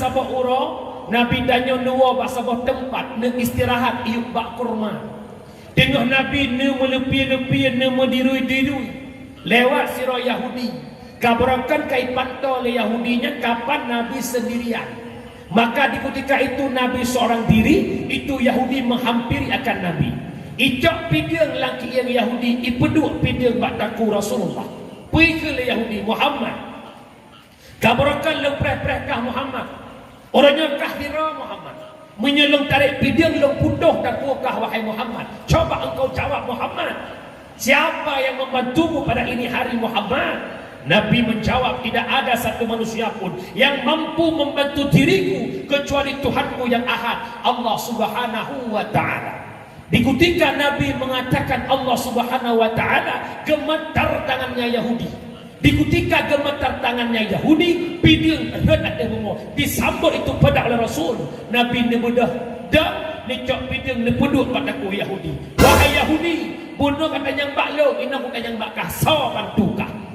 sabah ura, Nabi tanya dua basabah tempat ne istirahat iuk bak kurma. Tengah Nabi ne melepi-lepi ne mendirui-dirui lewat siro Yahudi. Kabarakan kai pantau le Yahudinya kapan Nabi sendirian. Maka di ketika itu Nabi seorang diri, itu Yahudi menghampiri akan Nabi. Icok pidang laki yang Yahudi ipeduk pidang bataku Rasulullah. Pergi ke Yahudi Muhammad. Kabarakan lepreh-prehkah Muhammad. Orangnya kahira Muhammad. Menyelong tarik pidang leng putuh dakukah wahai Muhammad. Coba engkau jawab Muhammad. Siapa yang membantumu pada ini hari Muhammad? Nabi menjawab, tidak ada satu manusia pun yang mampu membantu diriku kecuali Tuhanku yang ahad, Allah subhanahu wa ta'ala. Di ketika Nabi mengatakan Allah subhanahu wa ta'ala, gemetar tangannya Yahudi. Di ketika gemetar tangannya Yahudi, piding hendak dia disambut itu pada oleh Rasul. Nabi ni bedah dah nicok piding ni peduk padaku Yahudi. Wahai Yahudi, bunuh kata yang baklo, ina bukan yang bakah saw bantukah.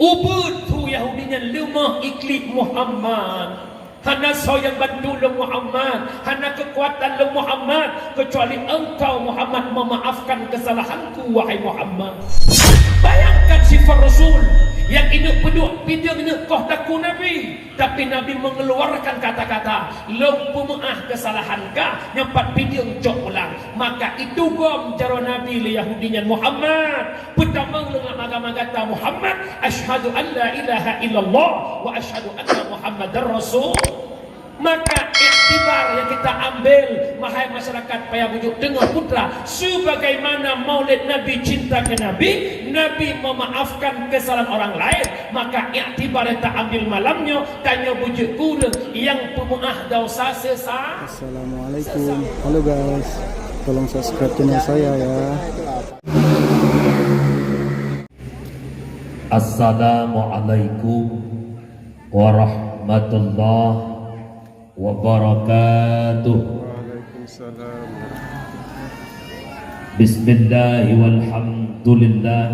Ubud tu Yahudinya lemah iklik Muhammad. Hana yang bantu le Muhammad, hana kekuatan le Muhammad, kecuali engkau Muhammad memaafkan kesalahanku wahai Muhammad. Bayangkan sifat Rasul yang ini peduk pidang ini kau taku Nabi, tapi Nabi mengeluarkan kata-kata lompu maaf kesalahan kah nyempat pidang cok ulang. Maka itu gom jaro Nabi le Yahudinya Muhammad pertama dengan agama kata Muhammad asyhadu an la ilaha illallah wa asyhadu anna Muhammadar Rasul. Maka iktibar yang kita ambil wahai masyarakat payah bujuk dengar putra, sebagaimana maulid Nabi cinta ke Nabi, Nabi memaafkan kesalahan orang lain. Maka iktibar yang tak ambil malamnya tanya bujuk guru yang pemaaf dosa sesa. Assalamualaikum. Halo guys, tolong subscribe channel saya ya. Assalamualaikum warahmatullahi wabarakatuh. Waalaikumsalam. Bismillahi walhamdulillah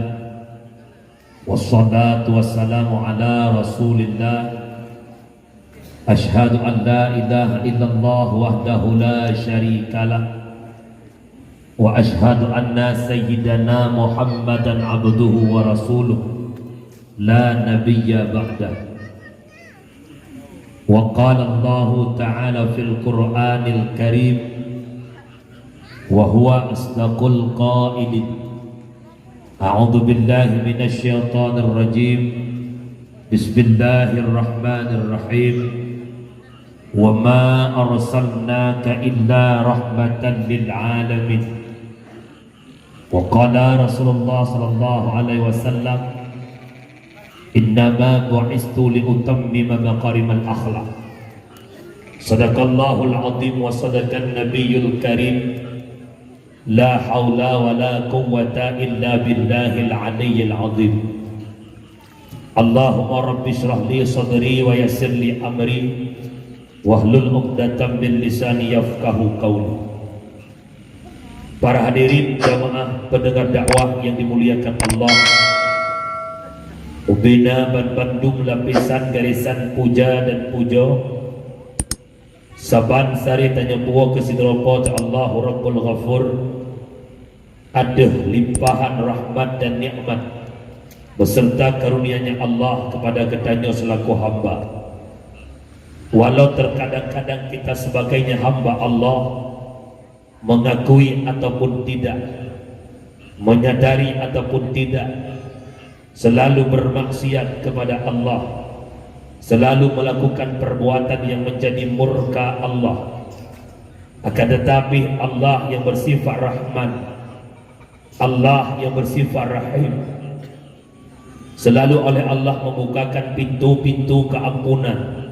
wassalatu wassalamu ala rasulillah. Ashhadu an la ilaha illallah wahdahu la syarikalah wa ashhadu anna sayyidana Muhammadan abduhu wa rasuluh la nabiyya ba'dah. وقال الله تعالى في القرآن الكريم وهو أصدق القائلين أعوذ بالله من الشيطان الرجيم بسم الله الرحمن الرحيم وما أرسلناك إلا رحمة للعالمين وقال رسول الله صلى الله عليه وسلم innama bu'istu liutammima maqarimal akhlaq. Sadaqallahul azim wa sadaqan nabiyyul karim. La haula wa la quwwata illa billahil aliyyil azim. Allahumma rabbi shrah li sadri wa yassir li amri wahlul 'uqdatam min lisani yafqahu qawli. Para hadirin jamaah pendengar dakwah yang dimuliakan Allah, Ubina Bandung lapisan garisan puja dan pujo Saban sari tanya buah kesidropot Allahu Rabbul Ghafur. Ada limpahan rahmat dan nikmat beserta karunia-Nya Allah kepada kitanya selaku hamba. Walau terkadang-kadang kita sebagainya hamba Allah mengakui ataupun tidak, menyadari ataupun tidak, selalu bermaksiat kepada Allah, selalu melakukan perbuatan yang menjadi murka Allah. Akan tetapi Allah yang bersifat Rahman, Allah yang bersifat Rahim, selalu oleh Allah membukakan pintu-pintu keampunan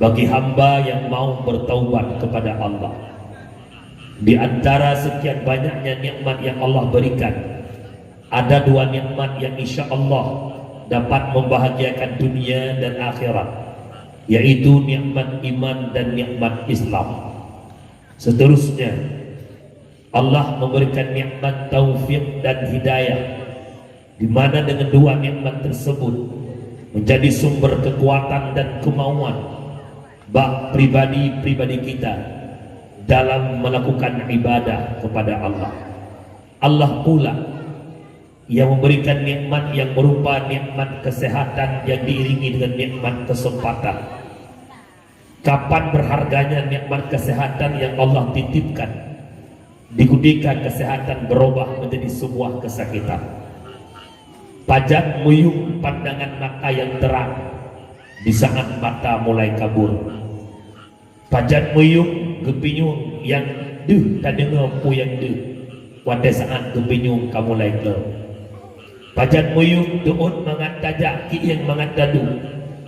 bagi hamba yang mau bertaubat kepada Allah. Di antara sekian banyaknya nikmat yang Allah berikan, ada dua nikmat yang insya Allah dapat membahagiakan dunia dan akhirat, yaitu nikmat iman dan nikmat Islam. Seterusnya Allah memberikan nikmat taufik dan hidayah, di mana dengan dua nikmat tersebut menjadi sumber kekuatan dan kemauan bak pribadi-pribadi kita dalam melakukan ibadah kepada Allah. Allah pula yang memberikan nikmat yang berupa nikmat kesehatan yang diiringi dengan nikmat kesempatan. Kapan berharganya nikmat kesehatan yang Allah titipkan? Ketika kesehatan berubah menjadi sebuah kesakitan. Pajak muyung pandangan mata yang terang di saat mata mulai kabur. Pajak muyung gepinyung yang tak dengar puyang pada saat gepinyung kamu mulai ke. Pajak muyung doon mangat tajak ki yang mangat dadu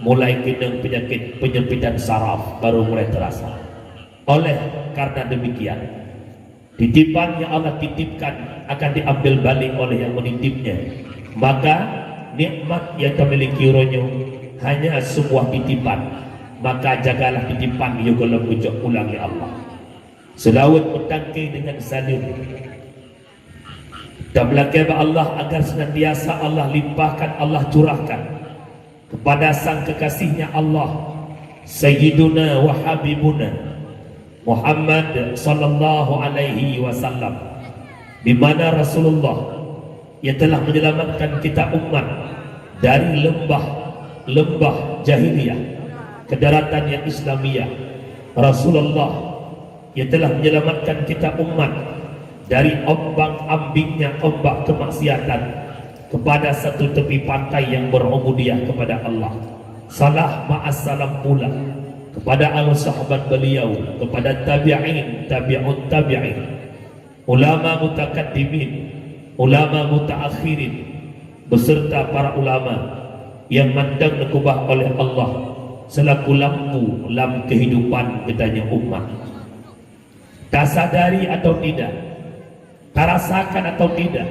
mulai kena penyakit penyempitan saraf baru mulai terasa. Oleh karena demikian, titipan yang Allah titipkan akan diambil balik oleh yang menitipnya. Maka nikmat yang kita miliki ronyo hanya sebuah titipan. Maka jagalah titipan yang kalau ucap ulang ya Allah. Selawat bertangkai dengan salim. Dan belakang Allah agar senantiasa Allah limpahkan, Allah curahkan kepada sang kekasihnya Allah, Sayyiduna wa Habibuna Muhammad sallallahu alaihi wasallam, di mana Rasulullah yang telah menyelamatkan kita umat dari lembah jahiliyah ke daratan yang Islamiyah. Rasulullah yang telah menyelamatkan kita umat dari ombang-ambingnya ombak kemaksiatan kepada satu tepi pantai yang berubudiyah kepada Allah. Salah ma'assalam pula kepada al-sahabat beliau, kepada tabi'in, tabi'ut tabi'in, ulama mutakaddimin, ulama mutaakhirin, beserta para ulama yang mandang nekubah oleh Allah selaku lampu dalam kehidupan kitanya umat. Tak sadari atau tidak, tak rasakan atau tidak,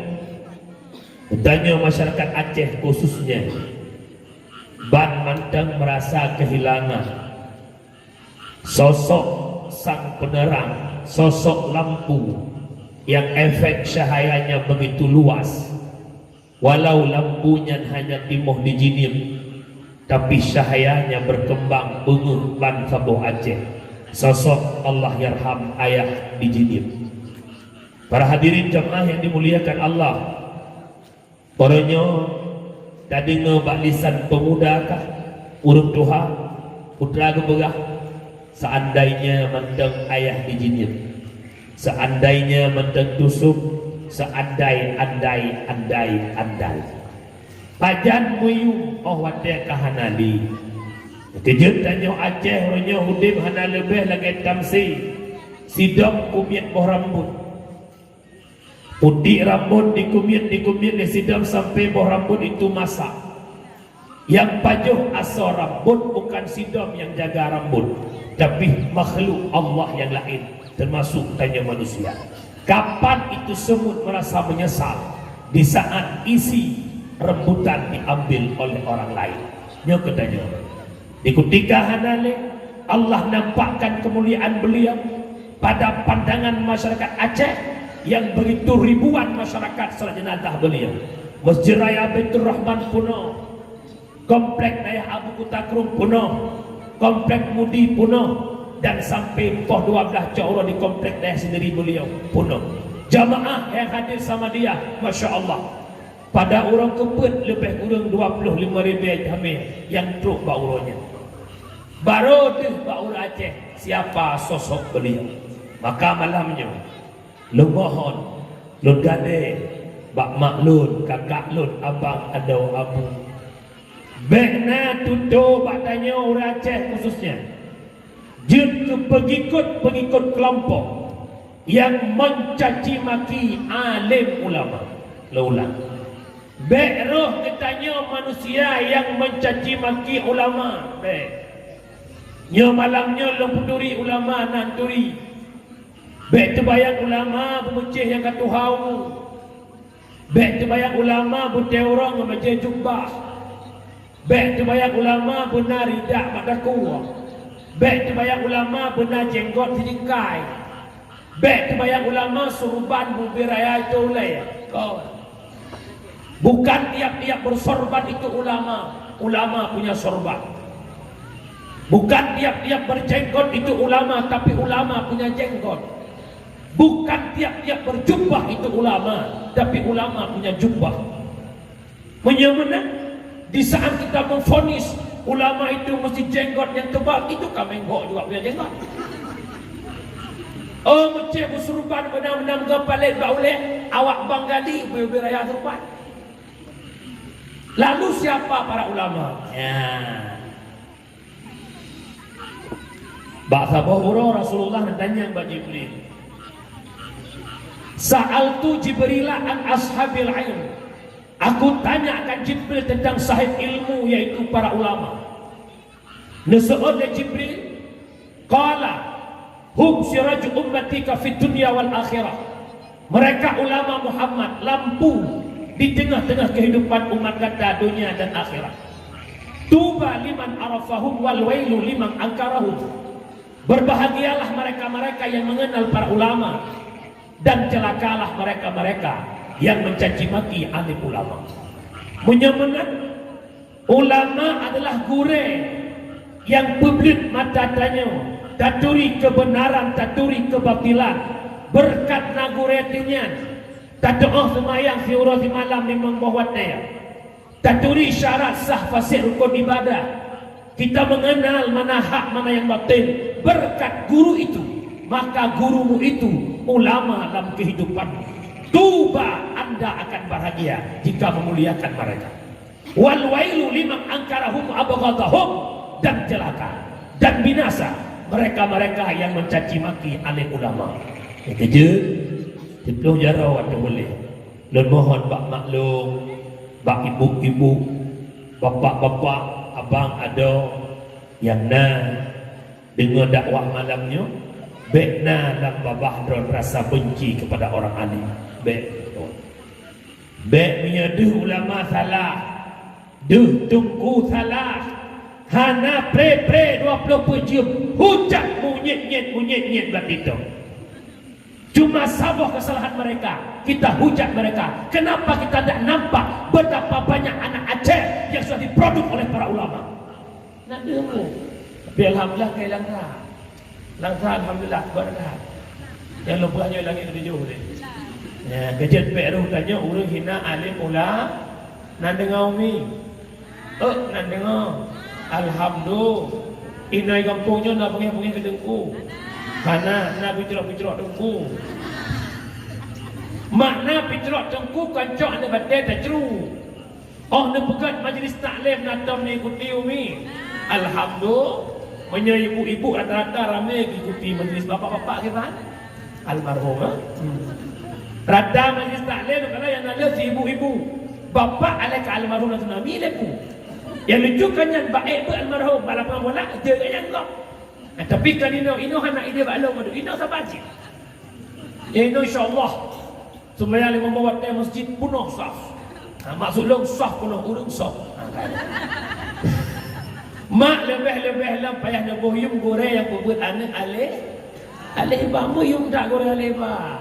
betanya masyarakat Aceh khususnya ban mandang merasa kehilangan sosok sang penerang, sosok lampu yang efek cahayanya begitu luas. Walau lampunya hanya timoh di Jinim, tapi cahayanya berkembang benguh ban kabuh Aceh. Sosok Allah yarham ayah di Jinim. Para hadirin jemaah yang dimuliakan Allah, orangnya tadi ngebak lisan pemuda kah, urung tuha, putra keberah, seandainya mandang ayah di Jinim, seandainya mandang tusuk, seandai-andai pajan muyung oh wadah kahanali kejut tanyo Aceh ronyo hudim hana lebih lagi tamsi sidam kumit boh rambut putih rambut dikumit di sidam sampai boh rambut itu masak. Yang pajuh asal rambut bukan sidam yang jaga rambut, tapi makhluk Allah yang lain termasuk tanya manusia. Kapan itu semut merasa menyesal? Di saat isi rebutan diambil oleh orang lain. Nyo katanya. Di ketika hanale Allah nampakkan kemuliaan beliau pada pandangan masyarakat Aceh yang begitu ribuan masyarakat salat jenazah beliau. Masjid Raya Baitur Rahman penuh, komplek Nayah Abu Kutakrung penuh, komplek Mudi penuh, dan sampai poh 12 Cauro di komplek Nayah sendiri beliau penuh. Jamaah yang hadir sama dia, Masya Allah, pada orang keput lebih kurang 25,000 hamil yang truk bauronya. Baru tu baur Aceh siapa sosok beliau. Maka malamnya lu mohon, lu gade, bak maklun, kakak lun, abang adau abu, bekna tuto bak tanya orang Aceh khususnya, jut ke pengikut kelompok yang mencaci maki alim ulama. Laulang bek roh ketanya manusia yang mencaci maki ulama bek nyo malamnya lempuduri ulama nanturi bek terbayang ulama pemucih yang katuhau bek terbayang ulama berteorong membaca jubah bek terbayang ulama benar ridak madakuah bek terbayang ulama benar jenggot sejengkai bek terbayang ulama surban bubiraya itu ulai kau. Bukan tiap-tiap bersorban itu ulama. Ulama punya sorban. Bukan tiap-tiap berjenggot itu ulama, tapi ulama punya jenggot. Bukan tiap-tiap berjubah itu ulama, tapi ulama punya jubah. Menyemena di saat kita memvonis ulama itu mesti jenggot yang tebal, itu Kamenggok juga punya jenggot. Oh, macam berserupan benam-benam kepala bauleh, awak banggali beraya serupan. Lalu siapa para ulama? Ya. Ba'sa bahura Rasulullah tanya kepada Jibril. Sa'altu Jibril an ashabil ilm. Aku tanya akan Jibril tentang sahib ilmu, yaitu para ulama. Nasu'ul Jibril qala hum siraju ummatika fid dunya wal akhirah. Mereka ulama Muhammad, lampu di tengah-tengah kehidupan umat kata dunia dan akhirat. Tuba liman arafahum wal wailu liman angkarahum. Berbahagialah mereka-mereka yang mengenal para ulama, dan celakalah mereka-mereka yang mencaci maki alim ulama. Menyemena ulama adalah gure yang publik mata tanya, taturi kebenaran, taturi kebatilan, berkat naguretinya, tadoh semayang siurah di malam memang bahwatnya, taturi syarat sah fasih rukun ibadah. Kita mengenal mana hak, mana yang batin. Berkat guru itu, maka gurumu itu ulama dalam kehidupan. Tuba, Anda akan bahagia jika memuliakan mereka. Wal wailu liman angkarahum abghadahum, dan celaka dan binasa mereka-mereka yang mencaci maki alim ulama. Itu je, dipeluk jarawat tu boleh. Lun mohon bak maklum, bak ibu-ibu, bapak-bapak, abang ada yang dengar dakwah malamnya, baik dalam babah rasa benci kepada orang alim. Baik menyedih ulama salah, tungku salah, hana pre 20 pejium, hujat munyit berarti itu. Cuma sabah kesalahan mereka, kita hujat mereka. Kenapa kita tidak nampak betapa banyak anak Aceh yang sudah diproduk oleh para ulama? Nak demo. Tapi alhamdulillah kaya langkah alhamdulillah berkah. Yang lupanya langit tujuh ni. Ya, kejut peruh tanya urang hina alim ulama nan dengar umi. Nan dengar. Alhamdulillah. Inai kampungnya nak pergi ke dengku. Karena nak bicara dengku. Makna bicara dengku kancok anda batai tak ceru. Oh, nak pegat majlis taklim natam ni ikuti umi. Alhamdulillah. Punya ibu-ibu rata-rata ramai ikuti majlis bapak-bapak kita. Almarhum. Rata majlis taklim kalau yang ada si ibu-ibu. Bapak alai ke almarhum dan tsunami lepu. Yang lucukannya baik almarhum balapan bola dia yang kau. Tapi kan ino anak ide balong madu ino sabaji. Ino insyaallah semaya lima bawa ke masjid penuh saf. Maksud long saf penuh urang saf. Mak lebih lah payah nak boyum gore yang buat anak alih bambu yung tak gore alih ba.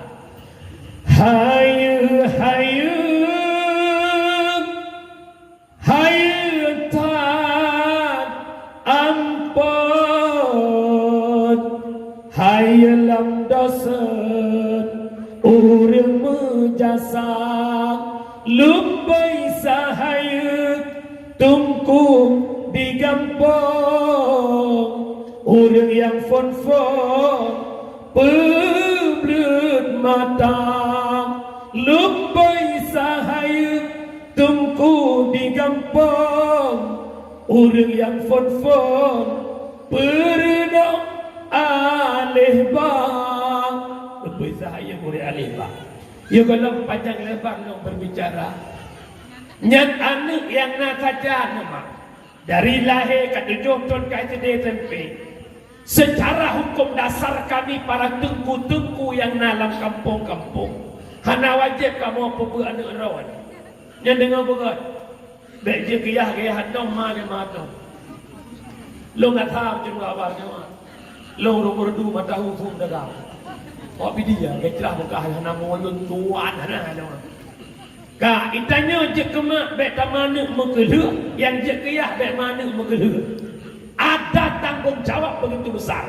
Hayu tak ampun, hayu lam dosa urang menjasa lumbai sahayu tungku di kampung orang yang fon peblut mata lumbai sahayu tungku di kampung orang yang fon perdok alih bang lumbai sahayu orang alih bang. Ya kalau panjang lebar nak berbicara nyat anak yang nak saja nama dari lahir ke 7 tahun ke SD SMP. Secara hukum dasar kami para tengku-tengku yang dalam kampung-kampung hana wajib kamu apa anak rawan. Yang dengar berat. Baik je kiyah hadong ma ke mata. Lo nak tahu je awal semua. Lo umur 2 tahun pun dah. Oh dia ke cerah buka hana molun tuan hana. Ka itanya je kemak baik tamana menggeluk, yang je kiyah baik mana menggeluk. Ada tang tanggungjawab begitu besar.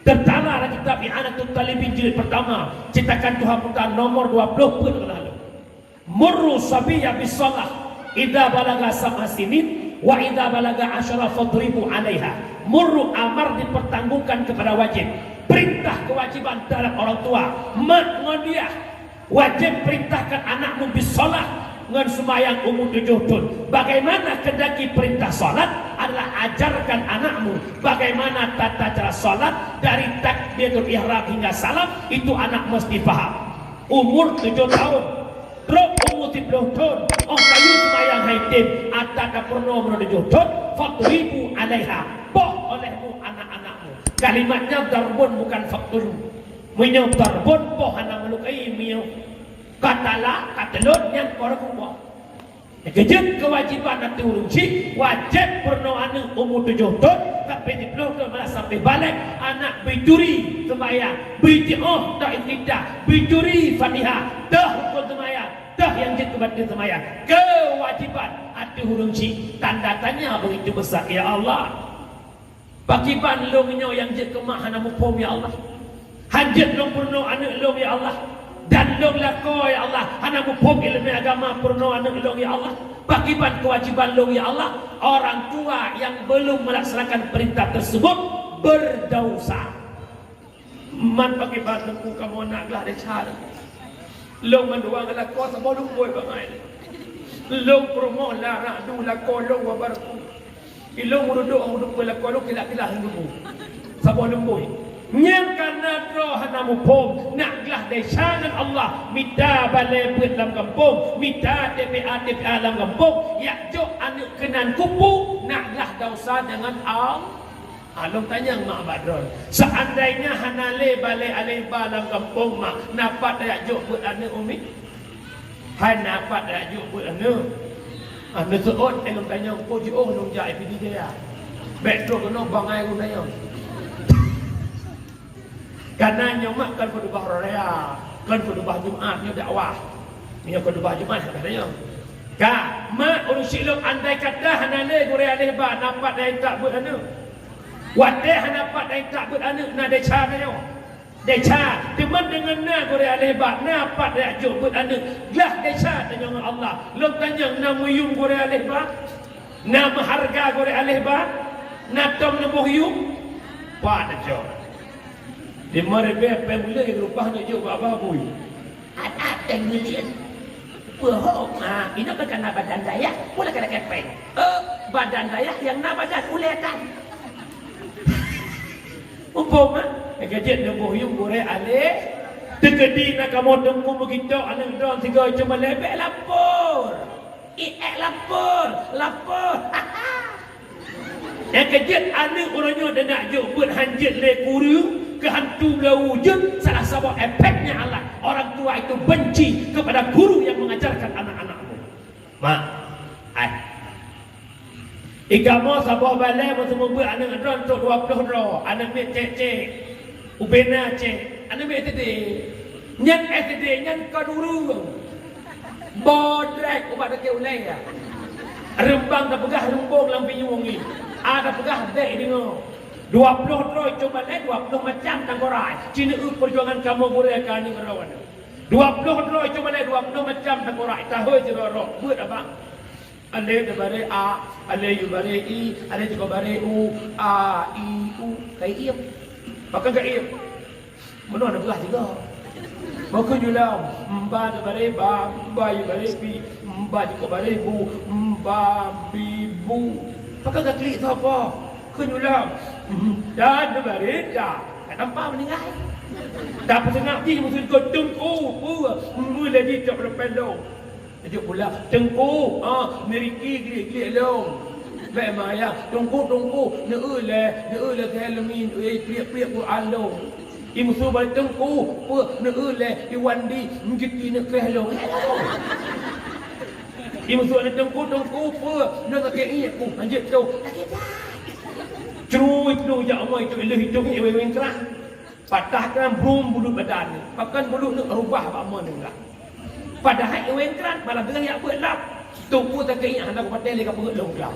Tertara kitab I'anatul Talibin jilid pertama, cetakan Tuhan Putra nomor 20 pun lalu. Murru sabiyya bis-shalah idza balaga sab'a sinin wa idza balaga 10 fadribu 'alaiha. Murru amar dipertanggungkan kepada wajib. Perintah kewajiban terhadap orang tua. Mak ngan dia wajib perintahkan anakmu bis-shalah ngan sembahyang umur 7 tahun. Bagaimana kendaki perintah salat adalah ajarkan anakmu bagaimana tata cara salat dari takbiratul ihram hingga salam, itu anak mesti faham. Umur 7 tahun, terus umur 10 tahun, oh kayu sembahyang haitim ataka purno umur 7 tahun, fadribu 'alaiha, boh olehmu anak-anakmu. Kalimatnya darbun bukan fakturu. Menyau darbun boh anak melukai menyau katalah katelut yang korang kubah. Kejut kewajiban nanti urunci wajib purno anak umur 7 tahun sampai 10 tahun malah sampai balik anak bicuri sembahyang, bicioh tak istidah, bicuri Fatihah, dah hukum sembahyang, dah yang jid kebatin sembahyang. Kewajiban nanti urunci tanda tanya begitu besar. Ya Allah, bagiban longnya yang jid kemahan mupom ya Allah. Hajat long purno anak long ya Allah. Dan long lako ya Allah, anak mupom ilmu agama purno anak long ya Allah. Bagiban kewajiban long ya Allah, orang tua yang belum melaksanakan perintah tersebut berdosa. Man bagiban lengku kamu naklah decara. Long menduang lako sebelum boy bangai. Long promo lara du lako long wabarku. Ilong muduk lako long kila-kila henduku. Sebelum boy. Yang karena roh hanamu pom naklah desanan Allah minta balai buat dalam kampung, minta TPA dalam kampung, ya jok anak kenan kupu naklah dosa dengan Allah. Along tanya mak Badron, seandainya hanale balai aleba dalam kampung mak napak dak jok buat anak umi, hai napak dak jok buat anak seot elong tanya ko jok long jai pidi dia, betro kena bangai ko tanya. Karena nyomak kan kedubah raya, kan kedubah Jumat nyo dakwah. Nyo kedubah Jumat katanya. Ka, mak urus silok andai kata hanale gore aleh ba napak dai tak buat anu. Wate hanapak dai tak buat anu na deca nyo. Deca, teman dengan na gore aleh ba napak dai jo buat anu. Glah deca dengan Allah. Lok tanya na muyung gore aleh ba. Na harga gore aleh ba. Na tom na bohyung. Pa dejo. Di mana pemula yang rupanya juga apa-apa. Ada milian. Bohong. Ini bukan badan daya, boleh kena kepeng. Badan daya yang badan uletan. Umpama, kejadian yang bohyung gore alih. Tegedi nak kamu tunggu begitu, anak don tiga cuma lebih lapor. Lapor. Yang kejadian anak orangnya dah nak buat hanjit le kuru. Kehantu wujud salah satu efeknya Allah. Orang tua itu benci kepada guru yang mengajarkan anak-anakmu. Mak, Igamo sabah balai semua buat anak drone untuk 20 ro. Anak mek cek. Ubena cek. Anak mek tadi. Nyan tadi nyan kaduru. Bodrek ubat ke ulai ya. Rembang dah pegah rembong lampi nyungi. Ada pegah dek dengar. 20 roy coba leh 20 macam tanggorai. Cina perjuangan kamu boleh kani ngerawan. 20 roy coba leh 20 macam tanggorai. Tahu je roh buat apa? Ale de bare a, ale yu bare i, ale juga bare u, a i u kai iep. Pakai kai iep. Mana ada belah juga. Maka julam mba de bare ba, mba yu bare bi, mba juga bare bu, mba bi bu. Pakai kai klik tu apa? Kenyulam dan berita tanpa meninggal. Dapat senang ti musuh kau tengku, mula di tak berpendong. Jadi pula tengku, meriki gili long. Baik maya, tengku, neule kelamin, priak Quran long. Musuh balik tengku, neule iwandi, menjadi nak kelong. Musuh ada tengku, nak keiak ku, anjir tu. Ceruit tu ya Allah itu ilah hidung yang wengkrak. Patahkan brum bulu badan. Bahkan bulu nak rubah apa mana enggak. Padahal yang wengkrak malah dengan yang buat lap. Tunggu tak keingat hendak patel ke perut long lap.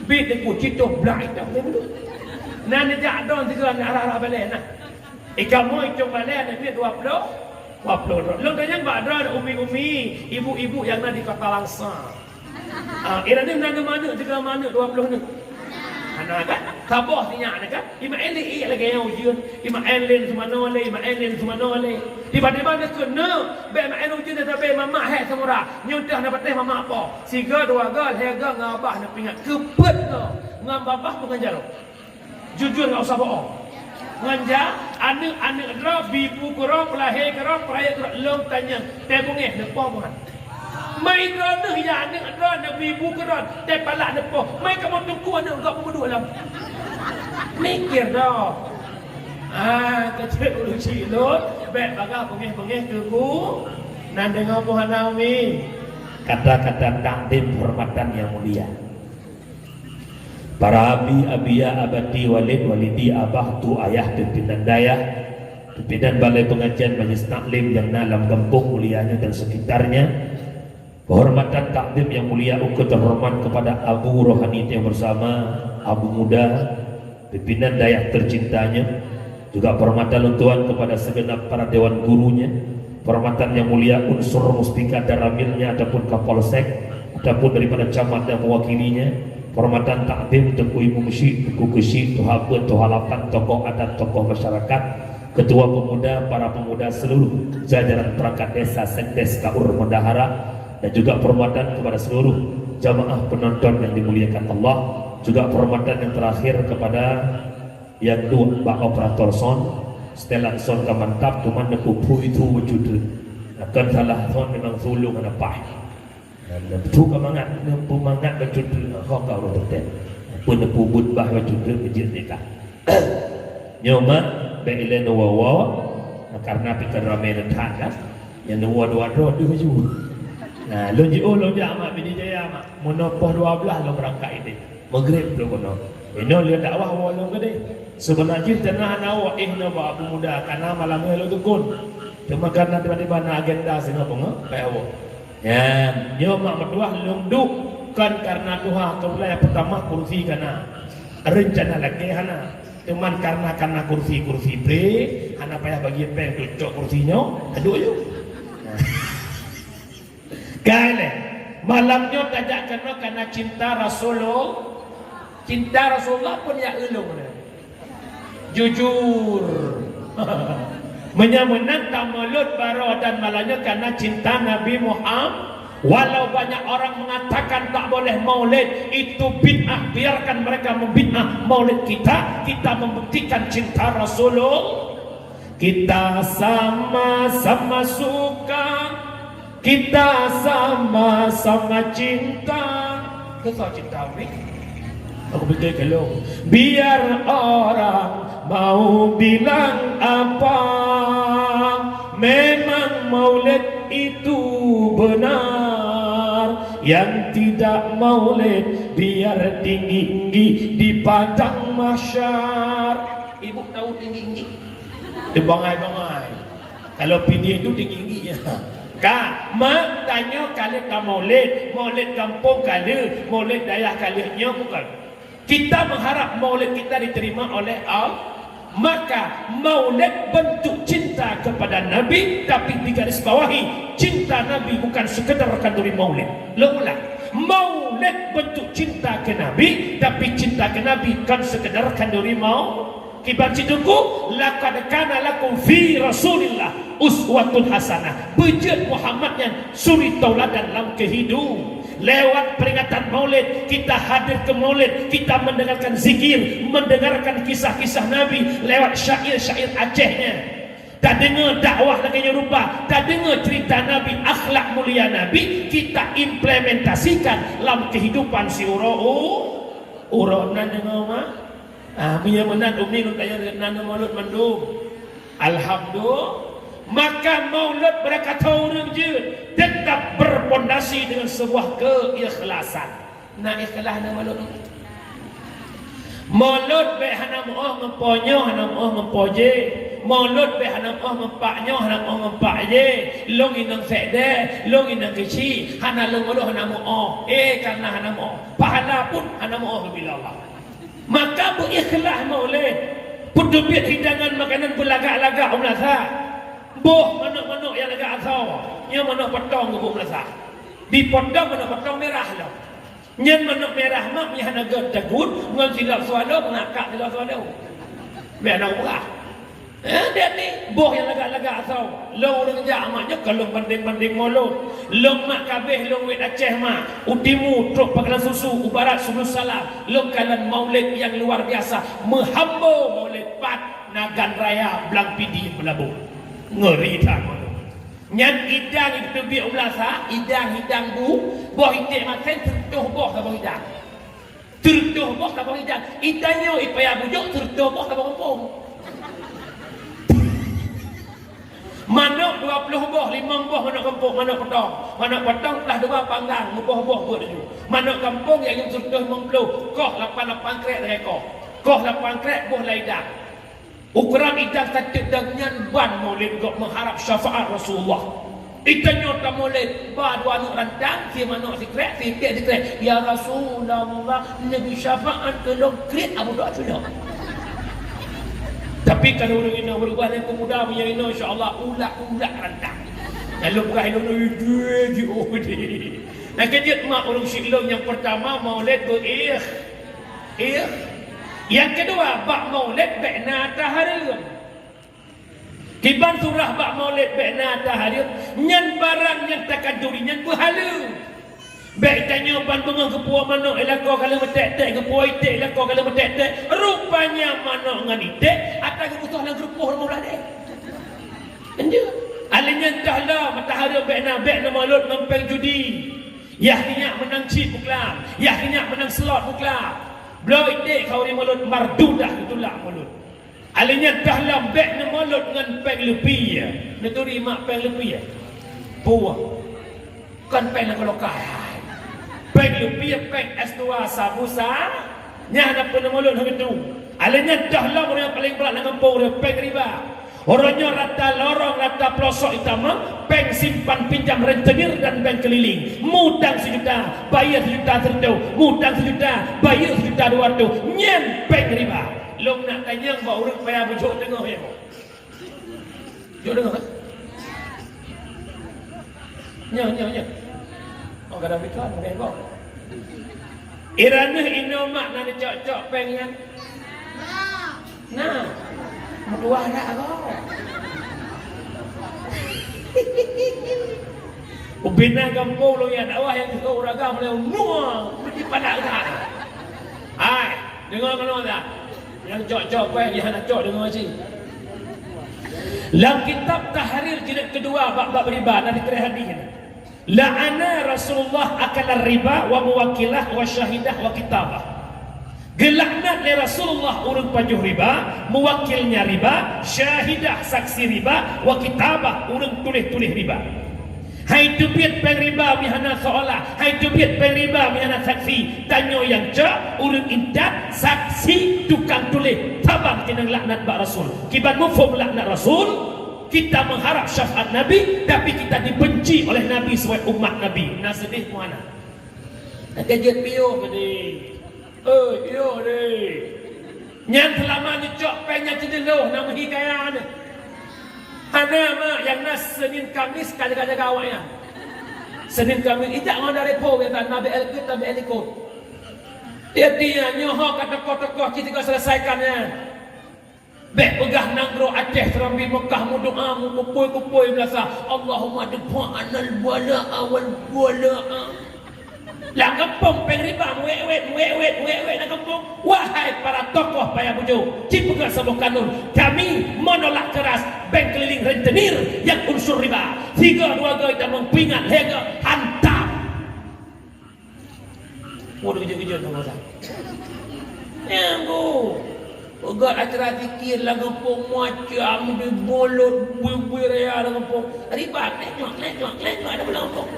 Bit aku cito blai dah bulu. Nan dia don juga nak arah balik nah. Kamu itu balik ada duit 20 lo tanya ada umi ibu-ibu yang ada di Kota Langsa. Ira ni mana juga mana 20 ni. Anak kan kabah tanya kan ima elin lagi yang ujian ima elin semana le ima elin semana le tiba-tiba dia kena be ima elin ujian tapi mama he semura nyudah nak patih mama apa siga dua gal hega ngabah nak pingat kepet ke ngam babah bukan jalo jujur enggak usah bohong nganja anak dra bibu kero pelahir kero peraya kero long tanya tebungeh depo bukan mai kerana ya anak ada bibu keran dan palak depo mai kamu tunggu anak enggak berdua lah mikir dah kecil ulu cilot bet baga pengeh keku nan dengar Tuhan Nabi kata-kata takdim hormatan yang mulia. Para abi, abia, abadi, walid, walidi, abah, tu ayah, pimpinan dayah, pimpinan balai pengajian majlis taklim yang dalam kampung mulianya dan sekitarnya. Kehormatan takdim yang mulia, ukut terhormat kepada Abu Rohani yang bersama Abu Muda, pimpinan dayah tercintanya. Juga penghormatan Tuhan kepada segenap para dewan gurunya. Penghormatan yang mulia unsur muspika dan ramilnya ataupun kapolsek ataupun daripada camat dan mewakilinya. Penghormatan takdim Tengku Ibu Musyid, Tengku Kesyid, Tuhapan, Tuhalapan, tokoh adat, tokoh masyarakat, ketua pemuda, para pemuda seluruh jajaran perangkat desa, sekdes, kaur, bendahara, dan juga penghormatan kepada seluruh jamaah penonton yang dimuliakan Allah. Juga penghormatan yang terakhir kepada yang dua bak operator sound, setelan sound kamantap tuman nepupu itu wujud. Akan salah sound memang sulung ada pah. Dan tu kemangat, nempu mangat wujud. Kau kau rotek. Pun nepu budbah wujud wujud mereka. Nyoma beile no wawa karena pikir ramai dan kan. Yang dua roh tu wujud. Nah, lo amat bini jaya amat. Monopoh 12 lo berangkat ini. Maghrib lo kono. Ini lihat dakwah walau gede. Sebenarnya tanah nawa ihna ba Abu Muda karena malam lo tukun. Cuma karena tiba-tiba na agenda sehingga penga kayak awak. Ya, nyo mak berdua lunduk kan karena Tuhan wilayah pertama kursi kana. Rencana lagi hana. Cuman karena kursi bre, hana payah bagi pen cocok kursinya, aduh yo. Kale malamnya tajak karena cinta Rasulullah pun ya elong jujur menyamenang tamulut baro dan malahnya karena cinta Nabi Muhammad. Walau banyak orang mengatakan tak boleh maulid itu bid'ah, biarkan mereka membid'ah maulid kita membuktikan cinta Rasulullah. Kita sama-sama suka, kita sama-sama cinta. Kita cinta ni. Aku pikir kalau biar orang mau bilang apa, memang maulid itu benar. Yang tidak maulid biar tinggi-tinggi di padang mahsyar. Ibu tahu tinggi-tinggi? Di bangai-bangai. Kalau pilih itu tinggi-tinggi ya. Kak, mak tanya kali ke maulid kampung kali, maulid dayah kalinya bukan. Kita mengharap maulid kita diterima oleh Allah. Maka maulid bentuk cinta kepada Nabi, tapi digarisbawahi cinta Nabi bukan sekedar kanduri maulid. Ulang, maulid bentuk cinta ke Nabi, tapi cinta ke Nabi kan sekedar kanduri maulid. Kibar ciduku, laqad kana lakum fi Rasulillah uswatun hasanah. Bejat Muhammad yang suri tauladan dalam kehidupan. Lewat peringatan maulid, kita hadir ke maulid, kita mendengarkan zikir, mendengarkan kisah-kisah Nabi lewat syair-syair Acehnya. Tak dengar dakwah lagi rupa, tak dengar cerita Nabi, akhlak mulia Nabi, kita implementasikan dalam kehidupan si uro nan dengar mah. Punya menat umi nun tanya nan maulud mandum. Alhamdulillah. Maka maulud mereka tahu je tetap berpondasi dengan sebuah keikhlasan. Nak ikhlas nak maulud be hana moh memponyo hana moh mempoje. Maulud be hana moh mempaknyo hana moh mempakje. Long inang sede, long inang keci, hana long maulud hana moh. Karena hana moh. Pahala pun hana moh bila Allah. Maka berikhlas maulid. Putubit hidangan makanan berlagak-lagak umlasa. Boh manuk-manuk yang lagak asal. Yang manuk potong ke umlasa. Dipotong manuk potong merah lah. Nyen manuk merah mak yang naga tegut ngan silap suara mengakak silap suara. Biar nak buah. Dia ni boh yang lagak-lagak asal. Long orang jak maknya kalau banding-banding molot. Long mak kabeh long wet Aceh mak. Utimu truk pakalan susu ubarat sebelum salam. Long kalan maulid yang luar biasa. Menghamba maulid pat Nagan Raya Belang Pidi Belabu. Ngeri tak malu. Nyan idang itu bi ulasa, idang bu, boh itik makan tertuh boh ka boh idang. Tertuh boh ka boh idang. Idangnya ipaya bujuk tertuh boh ka boh kampung. Manuk 20 boh, 5 boh manuk kampung, manuk potong. Manuk potong telah 2 panggang, boh-boh buat dulu. Manuk kampung yang tertuh 50, koh 88 krek dengan koh. Koh 8 krek boh laidang. Ukuran idang tatip dan nyan ban maulid kok mengharap syafaat Rasulullah. Itanya tak maulid ba dua anak rantang si manuk si krek si krek ya Rasulullah nabi syafaat ke long krek abu doa sudah. Tapi kalau orang ini berubah yang pemuda punya ini insya-Allah ulak rantang. Kalau bukan ini nak kejut mak orang Syilong yang pertama maulid go Yang kedua bak maulid ba'na tahrir. Kiban surah bak maulid ba'na tahrir nyan barang yang takaduri nyan berhala. Baik tanya ban bengang kepua mana elako kalau metek-tek kepua itik elako kalau metek-tek rupanya mana ngan itik atas kebutuh lang kerupuh rumah dek. Enda alanya tahlah matahari ba'na maulud mempeng judi. Yahnya menang chip buklam, yahnya menang slot buklam. Belau itik kau ni mulut mardudah itulah mulut. Alanya dahlam bek ni mulut dengan peng lebih ya. Neturi mak peng lebih ya. Puah. Kan peng nak lokal. Peng lebih ya peng S2 sabusa. Nya ada pun mulut begitu. Alanya dahlam orang yang paling berat dengan pau dia peng riba. Orangnya rata lorong, rata pelosok hitam, peng simpan pinjam rentenir dan peng keliling. Mutang 1 juta, bayar 1 juta tertentu. Mutang 1 juta, bayar 1 juta 200. Nyen peng riba. Long nak tanya bahawa orang payah berjok dengar ya. Jok dengar kan? Nya. Oh kadang fikir, mungkin kau. Irana inomak nak cok-cok peng yang. Nah. Dua nak kau. Ubina kampung lo yang awak yang kau ragam le nuang mesti panak dah. Hai, dengar kalau tak? Yang cok-cok yang nak cok dengar sini. Dalam kitab Tahrir jilid kedua bab riba dari hadis. La'ana Rasulullah akal riba wa muwakilah wa syahidah wa kitabah. Gelaknat le Rasulullah urang pajuh riba, muwakilnya riba, syahidah saksi riba, wa kitabah urang tulis-tulis riba. Hai duit peng riba mihana seolah, hai duit peng riba mihana saksi. Tanyo yang cak urang indat saksi tukang tulis. Tabang tinang laknat bak Rasul. Kiban mufhum laknat Rasul, kita mengharap syafaat Nabi tapi kita dibenci oleh Nabi sebagai umat Nabi. Nah sedih mana? Nak kejut piuh tadi. Yo deh. Nyan selama ni cok penya cendeloh nama hikayah ni. Hana mak yang nas Senin Kamis kaja-kaja kawannya. Senin Kamis tidak mau dari po kata Nabi Elkut Nabi Elikut. Dia nyoho kata tokoh kita selesaikannya. Bek pegah nanggro Aceh serambi Mekah mu doa mu kupui belasa Allahumma dafa'anal bala awal bala. Lah kampung peng riba wet nak kampung. Wahai para tokoh payah bujuk, cipukan sebuah kanun. Kami menolak keras bank keliling rentenir yang unsur riba. 3-2 kita mempingat hingga hantam. Waduh kejut-kejut sama saya. Nyanggu. Pegat acara zikir lah kampung macam di bolot bui raya lah kampung. Riba klek ada belang kampung.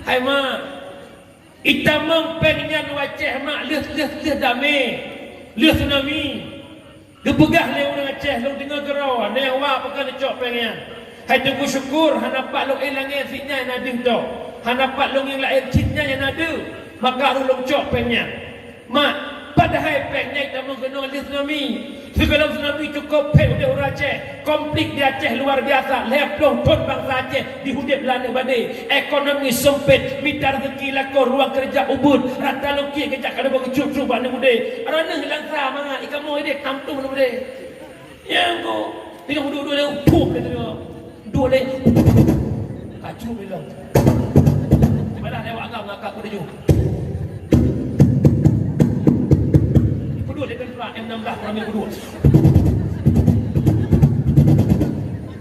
Hai mak. Itamang pengen wajah mak leh damai, leh tsunami. Depegah le orang Aceh lu dengar gerau, ne awak pakai cok pengen. Hai tunggu syukur hanapak lu ilangnya fitnya yang ada tu. Hanapak lu yang lain citnya yang ada. Maka lu cok pengen. Mak, Padahal peknya kita mengenal tsunami. Segala tsunami cukup pek udah Aceh. Konflik di Aceh luar biasa. 50 ton bangsa Aceh dihudip lana badai. Ekonomi sempit, minta rezeki lako, ruang kerja ubud. Rata loki kejak kada bagi cucu bana budai. Arana hilang sah manga ikan mo ide kampung bana budai. Yang ko, tengok dua-dua dia puh dia tengok. Dua dia kacau bilang. Malah lewat agak ngakak kuda ju. Kedua dia kan M16 kami kedua.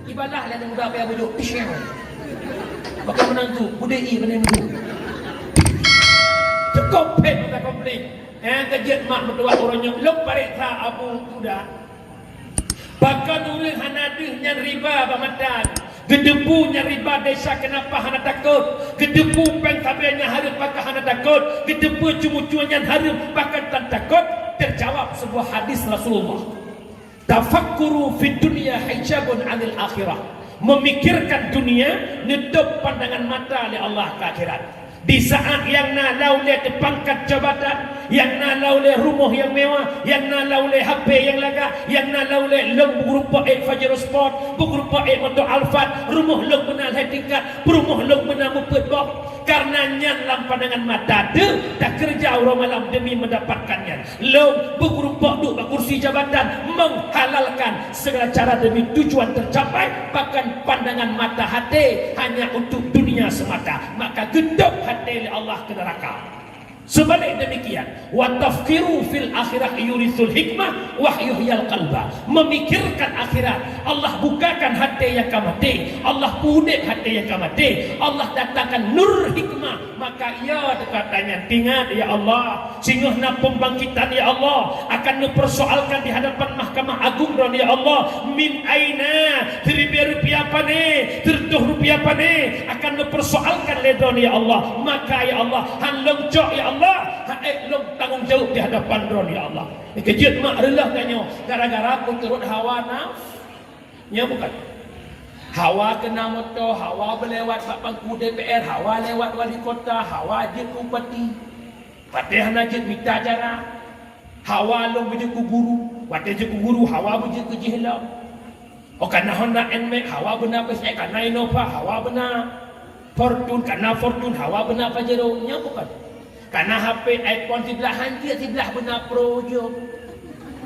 Ibadah lah yang mudah payah bujuk. Isyam. Bakal menang tu, budai kena dulu. Cukup pet kita konflik. Kejut mak berdoa orangnya lok pariksa abu kuda. Bahkan ulun hanadihnya riba bamatan. Gedepunya riba desa kenapa hana takut? Gedepu pengkabenya harus pakai hana takut. Gedepu cuma-cumanya harus pakai tak takut. Terjawab sebuah hadis Rasulullah. Tafakkuru fid dunya hijabun 'anil akhirah. Memikirkan dunia nutup pandangan mata oleh Allah ke akhirat. Di saat yang nak lauleh pangkat jabatan, yang nak lauleh rumah yang mewah, yang nak lauleh HP yang laga, yang nak lauleh leng berupa Fajr Sport, berupa motor Alphard, rumah leng benar tingkat, rumah leng benar mupet bok. Karenanya dalam pandangan mata tu tak kerja orang malam demi mendapatkannya. Leng berupa duduk kursi jabatan menghalalkan segala cara demi tujuan tercapai, bahkan pandangan mata hati hanya untuk dunia semata. Maka gedok hati Allah ke neraka. Sebalik demikian, wa tafkiru fil akhirah yurisul hikmah wa yuhyal qalba. Memikirkan akhirat, Allah bukakan hati yang kamati, Allah pudek hati yang kamati, Allah datangkan nur hikmah. Maka ia katanya ingat ya Allah, singgahna pembangkitan ya Allah akan dipersoalkan di hadapan Mahkamah Agung dan ya Allah, min aina rupiah pane, tertuh rupiah pane akan dipersoalkan ledon ya Allah. Maka ya Allah, han longcok ya Allah, long tanggung jawab di hadapan ron ya Allah. Kejut mak relah tanya gara-gara aku turut hawa nafsunya bukan. Hawa kena motor, hawa berlewat pak pangku DPR, hawa lewat wali kota, hawa je bupati. Patih najib minta jarak. Hawa long beje ku guru, patih je ku guru, hawa beje ku jihla. Oh karena Honda NMAX, hawa benar PSX, karena Innova, hawa benar Fortune, karena Fortune, hawa benar Pajero, nya bukan. Karena HP iPhone sebelah hanjir sebelah benar Pro je.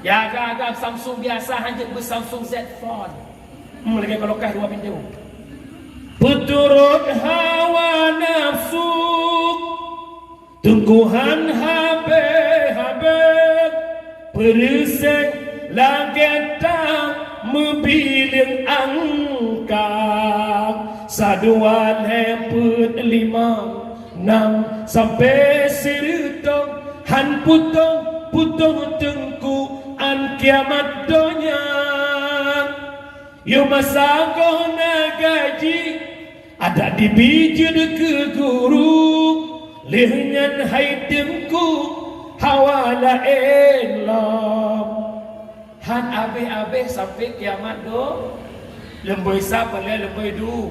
Ya agak Samsung biasa hanjir Samsung Z Fold. Lagi kalau kah 2 pintu. Puturut hawa nafsu, tungguhan habe perisai lageta membiling angka saduan heput 5 6 sampai serutong han putong tengku an kiamat donya. Yo masa kau nak gaji ada di biji ke guru lehnyan haidemku hawala elam han abe sampai kiamat do lemboi sa pale lemboi du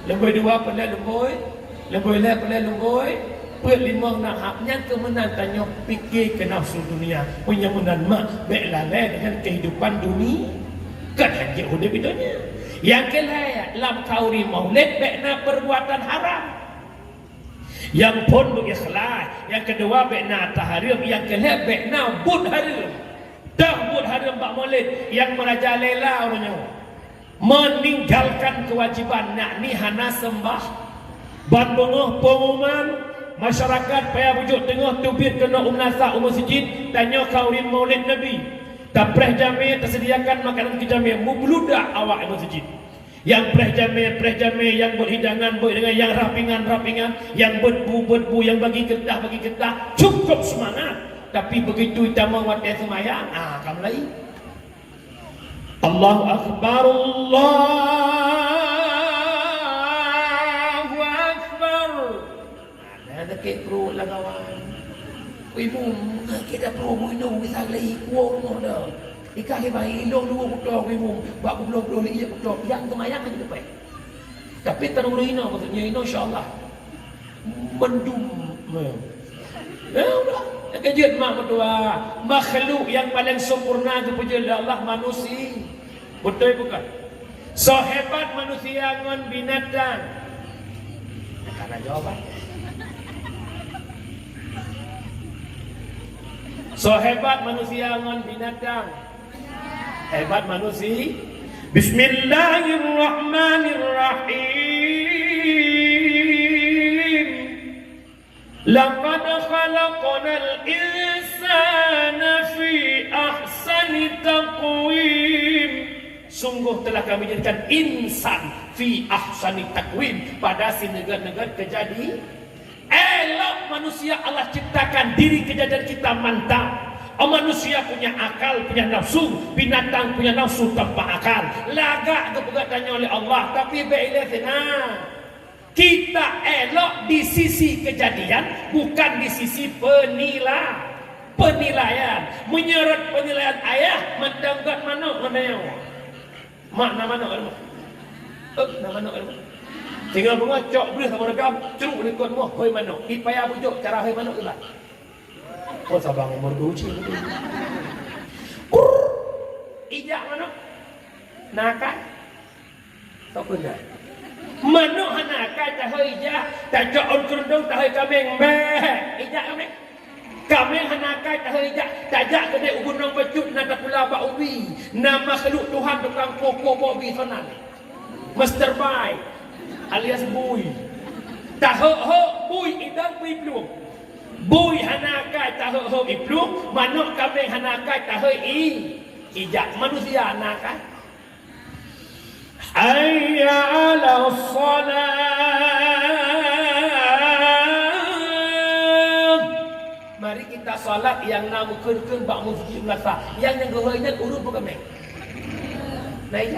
lemboi dua pale lemboi le pale lemboi per 5 nak haknya kemenang tanya fikir ke nafsu dunia punya menan mak baik lalai dengan kehidupan dunia. Kan hanya hidup dunia. Yang kelaya lam kauri maulid bekna perbuatan haram. Yang pun berikhlas. Yang kedua bekna taharim. Yang kelaya bekna bud haram. Dah bud haram bak maulid yang merajalela orangnya. Meninggalkan kewajiban nak ni hana sembah. Ban bengah pengumuman masyarakat payah bujuk tengah tubir kena umnasa masjid tanya kauri maulid Nabi. Tapreh jami tersediakan makanan ke jami mubludak awak masjid. Yang preh jami yang buat hidangan buat dengan yang rapingan yang berbu yang bagi ketah cukup semangat. Tapi begitu kita mau wat semayang kamu lagi. Allahu akbar Allahu akbar. Ada ke pro lagawan. Ibu kita perlu minum kita lagi kuah rumah dah. Ikan hebat ilong 2 botol ibu. Bak belum dia botol yang kemayang aja depan. Tapi tanur ino maksudnya ino insyaallah mendum. Ya udah Kejut mak berdua. Makhluk yang paling sempurna kepuja Allah manusia. Betul bukan? So hebat manusia dengan binatang. Karena jawaban. So hebat manusia dengan binatang. Hebat manusia. Bismillahirrahmanirrahim. Laqad khalaqnal insana fi ahsani taqwim. Sungguh telah kami jadikan insan fi ahsani taqwim pada si negara-negara kejadian. Elok manusia Allah ciptakan diri kejadian kita mantap. Manusia punya akal, punya nafsu. Binatang punya nafsu tanpa akal. Lagak kepegatannya oleh Allah. Tapi kita elok di sisi kejadian, bukan di sisi penilaian. Menyerut penilaian ayah, mendanggat mana mana mana mana tinggal mengacok boleh sama rekam ceruk rekod semua hoi mana ipaya bujuk cara hoi mana lah. Oh sabang umur uci ijak mana nakan tak pernah mana nakan tak hoi ijak tak jok on kerundung tak hoi kambing ijak kambing hanakai tak hoi ijak tak jak kedai ubun nang becut nak pula ba ubi nama makhluk Tuhan tukang koko bobi sonan Mr. Bai alias bui tak ho bui idang bui plum bui hanakai tak ho iplum manuk kambing hanakai tak hoi ijak manusia hanakai hayya 'ala shalah. Mari kita salat yang namu keun bak masjid melasa yang gohoinan urut bukan mek naik.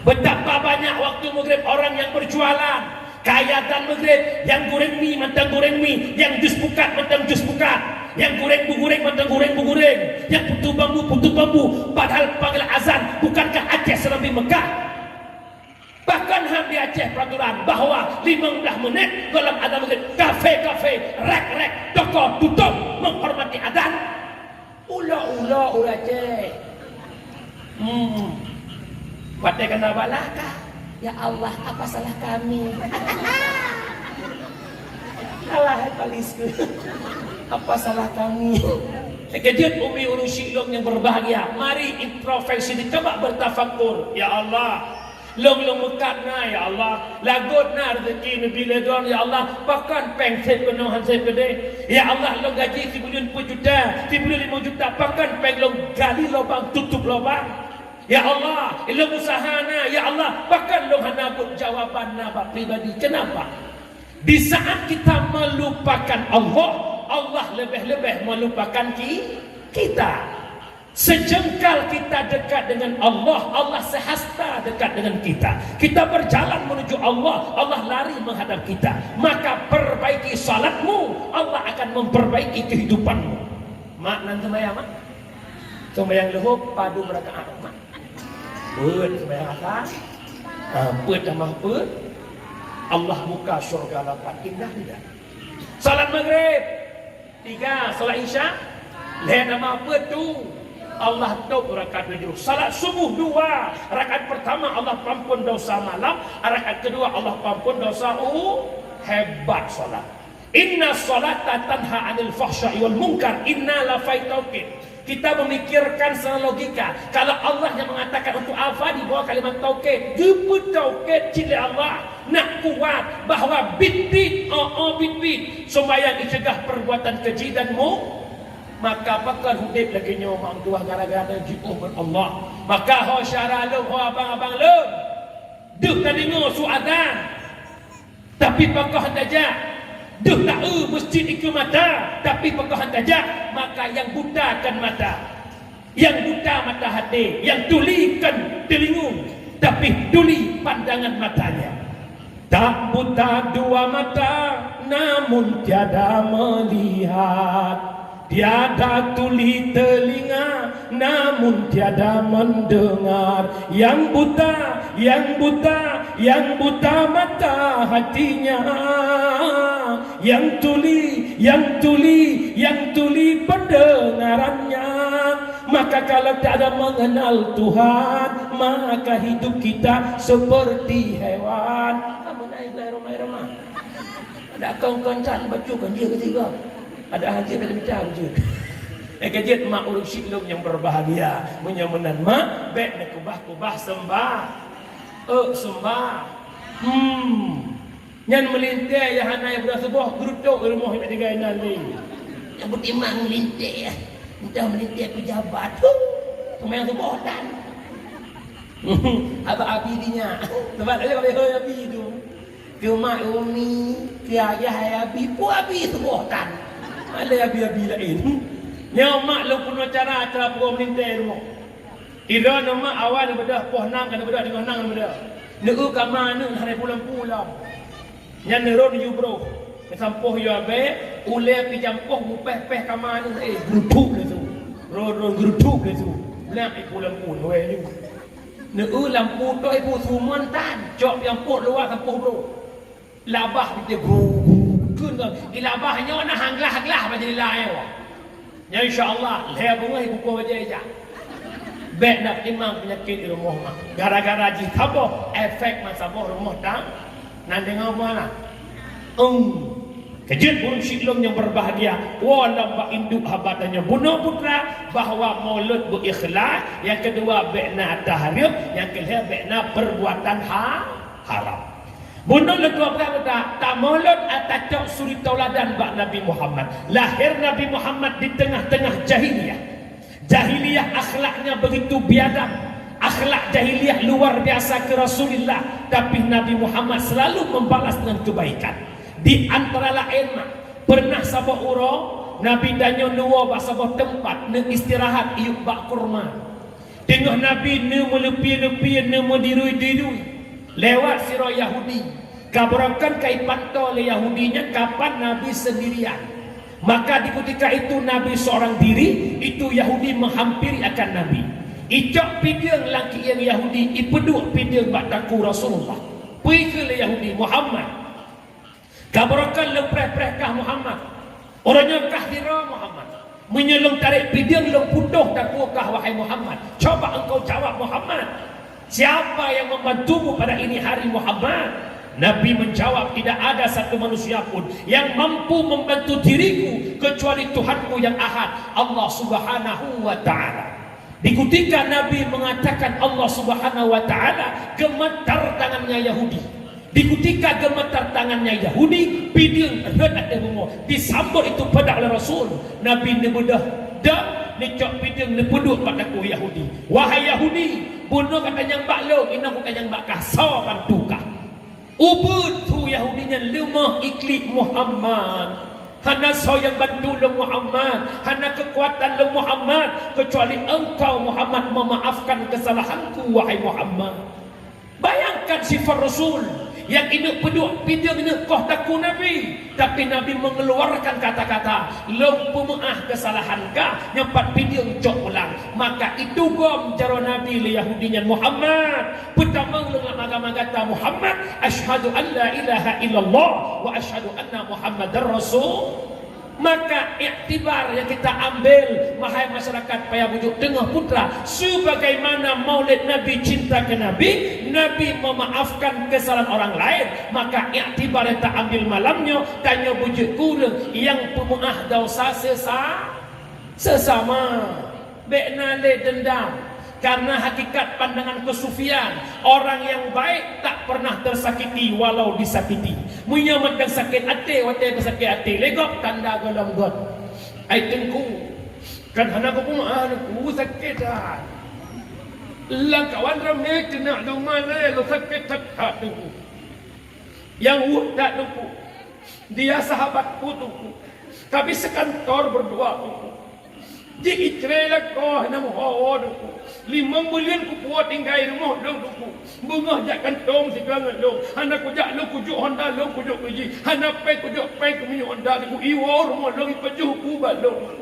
Betapa banyak waktu maghrib orang yang berjualan kayatan maghrib, yang goreng mie mantang goreng mie, yang jus pukat mantang jus pukat, yang goreng bugureng mantang goreng bugureng, yang putu bambu, padahal panggil azan bukankah Aceh serambi Mekah? Bahkan di Aceh peraturan bahwa 15 menit dalam adzan maghrib kafe rek toko tutup menghormati adzan. Ula Aceh. Pakai kena balaka. Ya Allah, apa salah kami? Allah palisku. Apa salah kami? Kejut umi urusi long yang berbahagia. Mari introspeksi dicoba bertafakur. Ya Allah, long mekatna ya Allah, lagutna rezeki bila don ya Allah, bahkan pengset penuhan saya gede. Ya Allah, long gaji 10 juta, 5 juta, bahkan peng long gali lubang tutup lubang. Ya Allah, ilmu usahana, ya Allah, bahkan lo hanabut jawaban nabak pribadi. Kenapa? Di saat kita melupakan Allah, Allah lebih-lebih melupakan kita. Sejengkal kita dekat dengan Allah, Allah sehasta dekat dengan kita. Kita berjalan menuju Allah, Allah lari menghadap kita. Maka perbaiki salatmu, Allah akan memperbaiki kehidupanmu. Mak nanti sembahyang mak, sembahyang luhur padu berakaat mak. Put sembahyang atas, put tambah put, Allah buka syurga lapan. Indah tidak? Salat maghrib 3, salat isya lain nama put tu Allah tahu rakaat 7. Salat subuh 2, rakaat pertama Allah pampun dosa malam, rakaat kedua Allah pampun dosa hebat salat. Inna salata tanha 'anil fahsya'i wal munkar. Inna la faitauqid. Kita memikirkan secara logika. Kalau Allah yang mengatakan untuk apa di bawah kalimat tauqid, jemput tauqid cili Allah nak kuat bahawa bit bit sembahyang dicegah perbuatan keji danmu, maka bakal hudib lagi nyo mak tuah gara-gara jipuh Allah. Maka ho syara lu ho abang-abang lu duh tadi dengar suadan tapi pakah tajak duh tak masjid ikut mata tapi pakah tajak. Maka yang butakan mata, yang buta mata hati, yang tulikan telinga tapi tuli pandangan matanya. Tak buta dua mata namun tiada melihat, tiada tuli telinga namun tiada mendengar. Yang buta mata hatinya, yang tuli pendengarannya. Maka kalau tak ada mengenal Tuhan, maka hidup kita seperti hewan. Kamu naik ramai-ramai. Ada kawan-kawan can baju kan dia ketiga. Ada haji ada bincang je. Kejit mak uluk syilum yang berbahagia, menyamanan mak baik nak kubah sembah. Sembah. Nyan melintai ya hanai berasubuh geruduk rumah yang tiga nanti. Yang bertimang melintai ya. Entah melintai pejabat. Semua yang subuh dan. Abang Abi dinya. Sebab dia kalau Abi tu. Ke mak Umi, ke ayah Abi, pun Abi subuh dan. Ada Abi lain. Yang mak lu pun acara pun melintai rumah. Ira nama awal daripada pohnang kan daripada dengan nang daripada. Neu ka mana hari pulang-pulang. Yang neron you bro. Sampoh you abe, ule pi jampoh mupeh-peh ka mana grutuk le tu. Ron grutuk le tu. Belang pi pulang-pulang we ni. Neu lampu tu ibu suman tan, jok yang pot luar sampoh bro. Labah dia bro. Kun kan. Ilabahnya nak hanglah-hanglah macam lain. Ya insya-Allah, le bunga ibu ko aja. Baik nak imam penyakit di rumah mak. Gara-gara jikabo efek masa boh rumah tak. Nak dengar mana? Kejut burung syiklum yang berbahagia. Walau bak induk habatannya bunuh putra. Bahawa maulud berikhlas. Yang kedua baikna tahrib. Yang ketiga baikna perbuatan haram. Bunuh letua berkata tak maulud atas cok suri tauladan bak Nabi Muhammad. Lahir Nabi Muhammad di tengah-tengah jahiliyah. Jahiliyah akhlaknya begitu biadab. Akhlak jahiliyah luar biasa ke Rasulullah. Tapi Nabi Muhammad selalu membalas dengan kebaikan. Di antara lain pernah sabah urang Nabi danyo nuwa bak sabah tempat ne istirahat iuk bak kurma. Tengah Nabi ne melepi-lepi ne mendirui-dirui. Lewat sirah Yahudi. Kabarakan kai pantau le Yahudinya kapan Nabi sendirian. Maka di ketika itu Nabi seorang diri, itu Yahudi menghampiri akan Nabi. Icok pidang laki yang Yahudi, ipeduk pidang bataku Rasulullah. Pergi ke Yahudi Muhammad. Kabarakan lempreh-prehkah Muhammad. Orangnya kahdira Muhammad. Menyelong tarik pidang lem putuh takukah wahai Muhammad. Coba engkau jawab Muhammad. Siapa yang membantumu pada ini hari Muhammad? Nabi menjawab, tidak ada satu manusia pun yang mampu membantu diriku kecuali Tuhanku yang ahad, Allah subhanahu wa ta'ala. Di ketika Nabi mengatakan Allah subhanahu wa ta'ala, gemetar tangannya Yahudi. Di ketika gemetar tangannya Yahudi, piding ada bunga disambut itu pada oleh Rasul. Nabi ni bedah dah ni cok piding ni peduk padaku Yahudi. Wahai Yahudi, bunuh kata yang baklong, ina bukan yang bakah sawan tukah. Ubud tu Yahudinya lemah iklik Muhammad. Hana yang bantu le Muhammad, hana kekuatan le Muhammad, kecuali engkau Muhammad memaafkan kesalahanku wahai Muhammad. Bayangkan sifat Rasul yang ini peduk pidang ini koh taku Nabi, tapi Nabi mengeluarkan kata-kata lempu maaf kesalahan kah nyempat pidang cok ulang. Maka itu gom cara Nabi le Yahudinya Muhammad pertama ulang agama kata Muhammad asyhadu an la ilaha illallah wa asyhadu anna Muhammadar Rasul. Maka iktibar yang kita ambil wahai masyarakat payah bujuk tengah putra, sebagaimana maulid Nabi cinta ke Nabi, Nabi memaafkan kesalahan orang lain. Maka iktibar yang tak ambil malamnya tanya bujuk kurang yang pemaaf dosa sesama bekna le dendam. Karena hakikat pandangan kesufian, orang yang baik tak pernah tersakiti walau disakiti. Menyamat dan sakit hati, watai sakit hati legok tanda dalam god. Ai tengku kan hana ko pun aku sakit dah. Lang kawan ramai kena lu mana lu sakit tak tu. Yang tak tu. Dia sahabatku tu. Tapi sekantor berdua tu. Jadi cerela kau nak muhawad aku. 5 bulan ku buat tinggal rumah dong aku. Bunga jak kantong sekarang dong. Anak ku jak lu kujuk Honda lu kujuk uji. Anak pe kujuk pe ku minyak Honda ku iwo rumah dong ipajuh ku balong.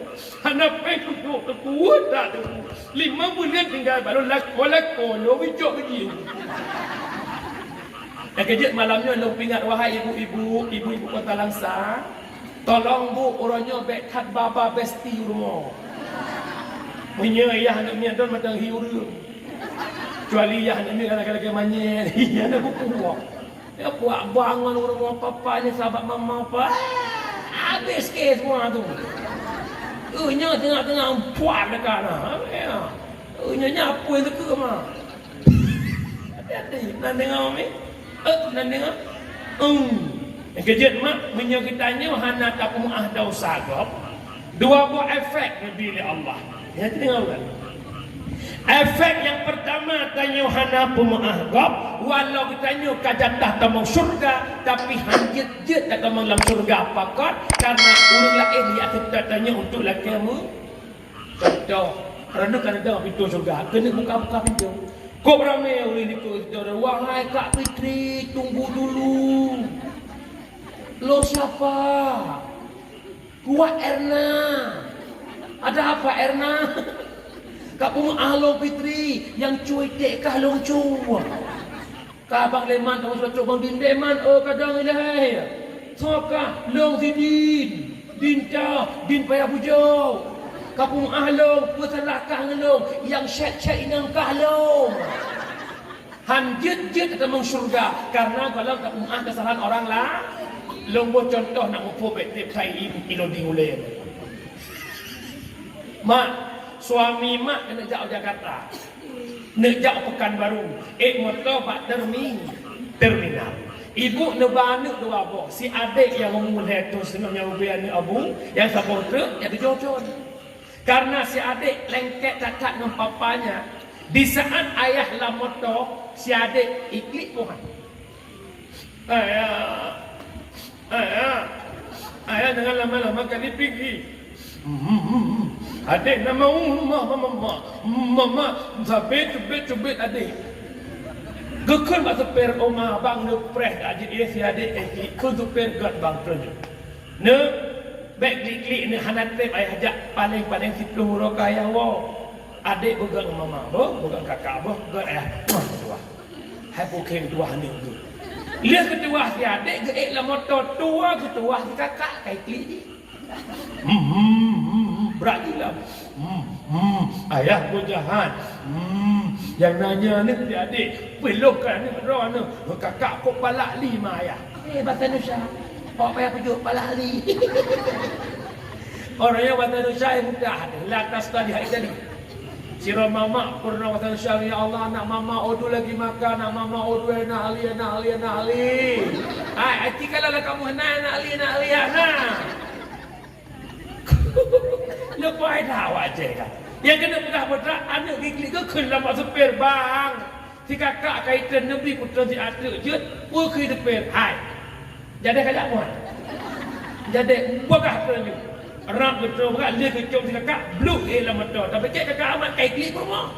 Anak pe kujuk ku dah tu. 5 bulan tinggal balong lak lu wijuk uji. Yang kejut malamnya lu ingat wahai ibu-ibu Kota Langsa, tolong bu orangnya bekat baba besti rumah. Punya ayah nak mian don matang hiuru. Kecuali ayah nak mian kadang-kadang manyet. Iya nak buku. Ya buat bangun rumah papa ni sahabat mama apa. Habis ke semua tu. Nya tengah-tengah puan dekat nah. Ya. Nya apa itu ke mah? Hati-hati nak dengar ni. Nak dengar? Yang kejut mak menyokitanya hana tak muah dosa gop. Dua buah efek bila Allah. Ya dengar kan? Efek yang pertama tanya hana pemuah gop, walau ditanya kajadah tamang surga, tapi hanjit je tak tamang dalam surga apa kot? Karena urang lain dia kita tanya untuk lakamu. Contoh, kerana kan ada pintu surga, kena buka-buka pintu. Kau ramai oleh ni kau kita, wahai Kak Fitri, tunggu dulu. Lo siapa? Gua Erna. Ada apa Erna? Kak Pemuah Long Fitri yang cuy dekkah long cuy. Kak Abang Leman kamu sudah coba Din Leman kadang ilahai. Soka Long Sidin, Din Payah Bujau. Kak Pemuah Long pesalahkah ngelong yang syek-syek inang kah long. Hanjit-jit kita meng surga karena kalau Kak Pemuah kesalahan orang lah. Long buat contoh nak upo betip saya ilo diulem. Mak, suami mak kena jauh Jakarta. Nak jauh Pekanbaru. Motor pak terminal. Ibu nebana dua boh. Si adik yang memulai tu sebenarnya ubian ni abu, yang sabun truk yang dijojol. Karena si adik lengket cacat dengan papanya. Di saat ayah lah motor, si adik iklik Tuhan. Ayah jangan lama-lama kali pergi. Adik nama mama sampai cubit adik. Gekun mak seper oma bang ne preh adik dia si adik kun seper gat bang terus. Ne baik klik ne hanatep ayah ajak paling situ roka yang wo. Adik bukan mama, bukan kakak, bukan ayah. Tua. Hai bukan tua ni tu. Lihat ketua si adik geek lah motor tua ketua si kakak kai klik. Beragilah. Ayah pun jahat. Yang nanya ni adik pelukkan ni roh ni. Kakak kok palak lima ayah. Bahasa Indonesia. Kok payah pujuk palak li. Orangnya bahasa Indonesia yang mudah. Latas tadi hari tadi. Sirah mama pernah bahasa Indonesia. Ya Allah anak mama odu lagi makan. Anak mama odu nak ali. Hati kalau lah kamu nak ali. Lepas dah wajah kan. Yang kena berat-berat anak gigli ke kena mak sepir bang. Si kakak kaitan Nabi putra si atuk je. Pergi sepir. Hai. Jadi kajak muat. Jadi bagah terju. Rak betul berat dia kecom si kakak. Blue lah motor. Tapi cik kakak amat kigli ke rumah.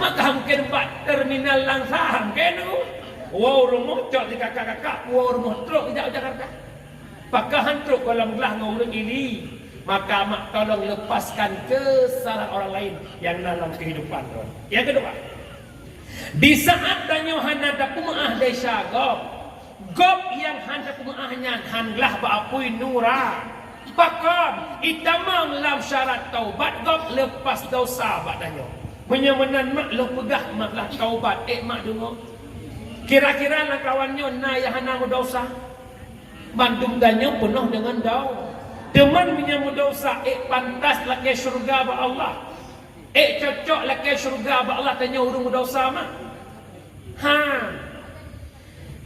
Maka mungkin buat terminal langsang kan tu. Wow rumah cok si kakak-kakak. Wow rumah truk tidak Jakarta. Pakahan truk kalau belah dengan orang ini. Maka mak tolong lepaskan kesalahan orang lain yang dalam kehidupan. Yang kedua, di saat tanya hana ada pemuah desa gop yang hana pemuahnya hanlah baapui nura. Pakam itamang lam syarat taubat gop lepas dosa badanya. Menyamanan mak lo pegah mak lah taubat mak dengar. Kira-kira lah kawannya na yang hana dosa. Bandung danyo penuh dengan daun. Teman menyambut dosa, pantas lah ke syurga ba Allah. Cocok lah ke syurga ba Allah tanya urung dosa mah.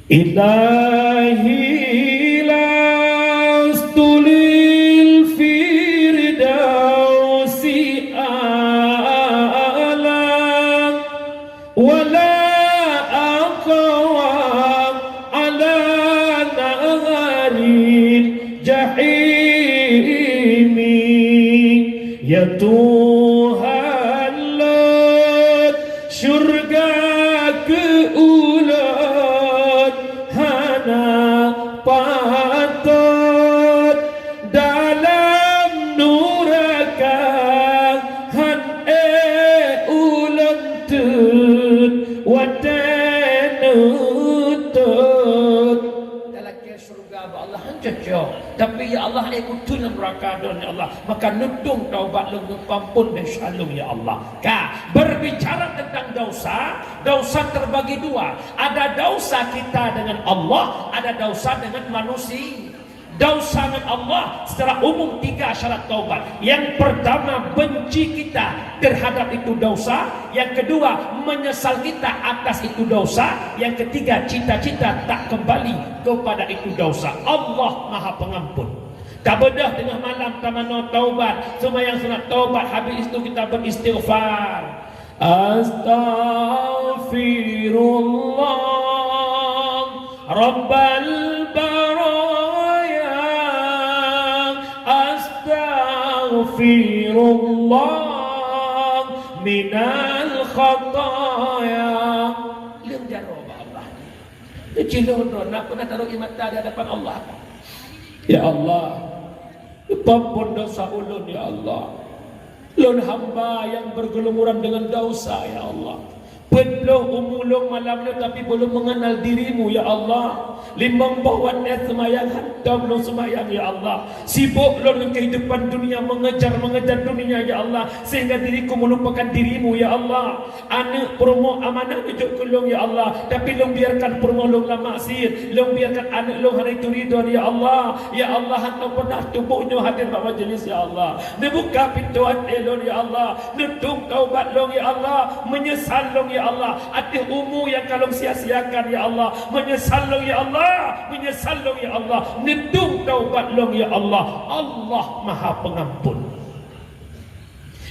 Ilahi lastulil firdausi ala wala aqwa ala naharil jahim. Ya Tuhan let syurga ke ulat hana patut dalam nuraka han ulat tut watanut Allah ikutin neraka don ya Allah. Maka nutung taubat lu pampun dan shalom ya Allah. Berbicara tentang dosa, dosa terbagi dua. Ada dosa kita dengan Allah, ada dosa dengan manusia. Dosa dengan Allah secara umum 3 syarat taubat. Yang pertama, benci kita terhadap itu dosa. Yang kedua, menyesal kita atas itu dosa. Yang ketiga, cita-cita tak kembali kepada itu dosa. Allah Maha Pengampun. Tak bedah tengah malam tamano taubat, sembahyang sunat taubat, habis itu kita beristighfar. Astaghfirullah Rabbal baraya, astaghfirullah minal khataya. Leung jaro Allah. Cilon nak pernah taruh mata di hadapan Allah. Ya Allah, ampun dosa ulun ya Allah. Ulun hamba yang bergelumuran dengan dosa ya Allah. Penuh umulung malam ni tapi belum mengenal dirimu ya Allah. Limang bawatnya semayang hantam lo semayang ya Allah. Sibuk lo dengan kehidupan dunia, mengejar dunia ya Allah, sehingga diriku melupakan dirimu ya Allah. Anak promo amanah hidup kulung ya Allah, tapi lo biarkan promo lo lama maksiat, lo biarkan anak lo hari itu ridho ya Allah. Ya Allah, hantam pernah tubuhnya hadir pada majlis ya Allah. Dibuka pintu hati lo ya Allah, nutung taubat lo ya Allah, menyesal lo ya Allah atas umur yang kalau sia-siakan ya Allah, menyesal lo ya Allah, menyesal lo ya Allah, nutung taubat lo ya Allah. Allah Maha Pengampun.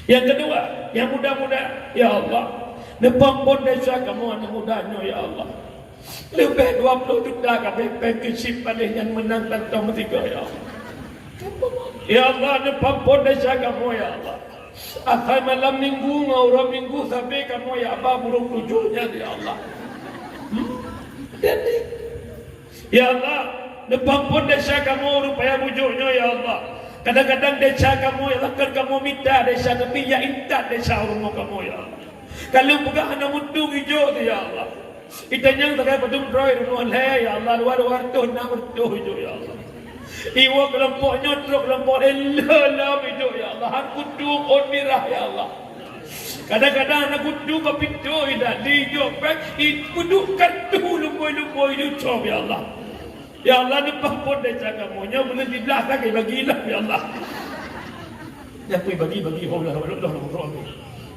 Yang kedua, yang muda-muda ya Allah, nepampun desa kamu anak mudanya ya Allah. Lebih 20 juta kabeh pengkisip paling yang menang dan tahun 3 ya Allah. Ya Allah, nepampun desa kamu ya Allah. Akhir malam minggu, ngaurah minggu sampai kamu ya Abah buruk tujuhnya ya Allah. Jadi ya Allah, nepampun desa kamu rupaya bujuknya ya Allah. Kadang-kadang desa kamu ya Allah, kamu minta desa tapi ya intat desa rumah kamu ya Allah. Kalau bukan anak mutu hijau ya Allah. Kita yang tak patung roy rumah ya Allah, luar tu nak bertuh hijau ya Allah. Iwa kelompok nyotrok kelompok elah hidup ya Allah. Aku duk on mirah ya Allah. Kadang-kadang aku duk ke pintu tidak dijopek, aku duk kartu lumpoi-lumpoi lucop ya Allah. Ya Allah, depan pun dia jaga monya boleh di belakang bagilah ya Allah. Yang pun bagi Allah Allah.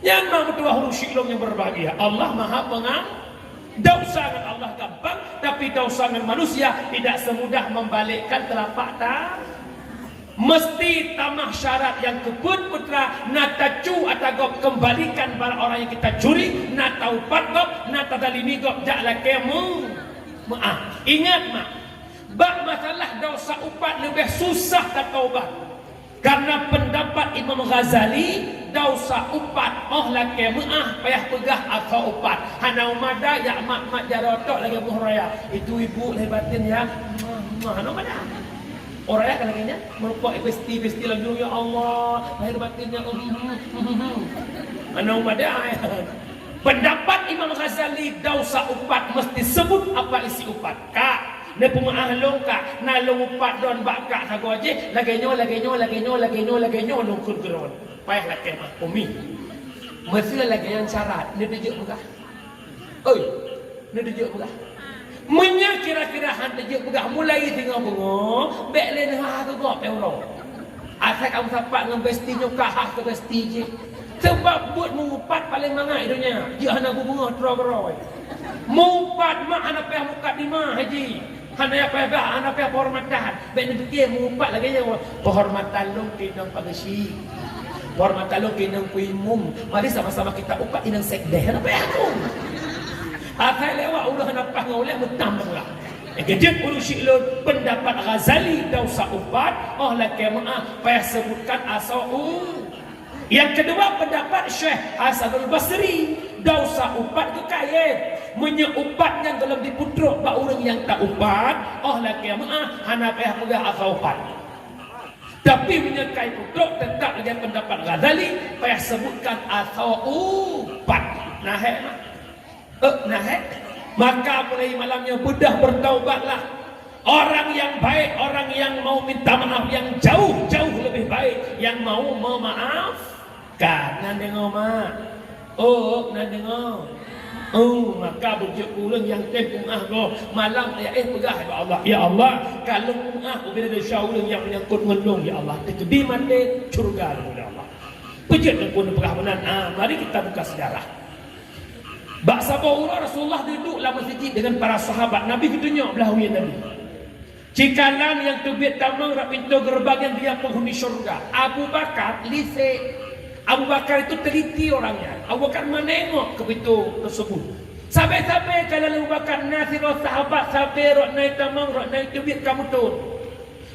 Yang maha ketua huruf syilong yang berbahagia. Allah Maha Pengampun. Dosa dengan Allah gampang, tapi dosa dengan manusia tidak semudah membalikkan telapak tangan. Mesti tamah syarat yang kebut putra nata cu atau kembalikan para orang yang kita curi, nata upat gop, nata dalimi gop jaklah kemu. Maaf, ingat mak, bab masalah dosa upat lebih susah tak taubat. Karena pendapat Imam Ghazali, dosa upat laki maah payah pegah atau upat. Hana umada ya mak jarotok lagi Abu Hurairah. Itu ibu lebatin ya. Hana umada. Orang kan lagi nya merupakan besti lagu ya Allah, lahir batinnya Hana umada. Pendapat Imam Ghazali, dosa upat mesti sebut apa isi upat. Kak ne pemaah longka na longupat don bakak sago aje lagenyo longkun geron payah lah kemah umi mesti lagi yang syarat ne dejuk buka oi ne dejuk buka menya kira-kira han dejuk buka mulai tengok bungo bek le ha tu go euro asal kamu sapak dengan besti nyokah ke besti je sebab buat mengupat paling mangai dunia dia hana bungo tro-tro mengupat mak anak payah muka di mah haji hanya apa anak apa hormatan ben fikir mengumpat lagi yang hormatan lu kinang pagasi hormatan lu kinang kuimum mari sama-sama kita upat inang sekdeh apa aku akai lewat ulah nampak ngoleh mentambanglah kejep urusi lu pendapat Ghazali dosa upat laki maaf payah sebutkan asal yang kedua pendapat Syekh Hasanul Basri, dosa upat kekayaan menyeupat yang dalam diputruk bak orang yang tak upat laki maaf hana payah pegah asal upat. Tapi menyekai putruk tetap dengan pendapat Ghazali payah sebutkan asal upat. Maka mulai malamnya bedah bertaubatlah. Orang yang baik, orang yang mau minta maaf yang jauh lebih baik, yang mau memaafkan. Nak dengar mak? Oh, nak dengar? Oh, maka bujuk ulang yang tempungah go malam pegah ya Allah. Ya Allah, kalau bila ada syaulang yang menyangkut ngelung ya Allah, di mati surga ya Allah. Pejat pun pegah benan. Mari kita buka sejarah. Baksa baula Rasulullah duduk dalam masjid dengan para sahabat. Nabi ketunjuk belah wian Nabi. Cikalan yang tubit tamang rak pintu gerbang yang dia penghuni syurga. Abu Bakar lise. Abu Bakar itu teliti orangnya. Abu Bakar menengok ke pintu tersebut. Sampai-sampai kalau Abu Bakar nasirah sahabat sampai rok naik tamang, rok naik tubit kamu turun.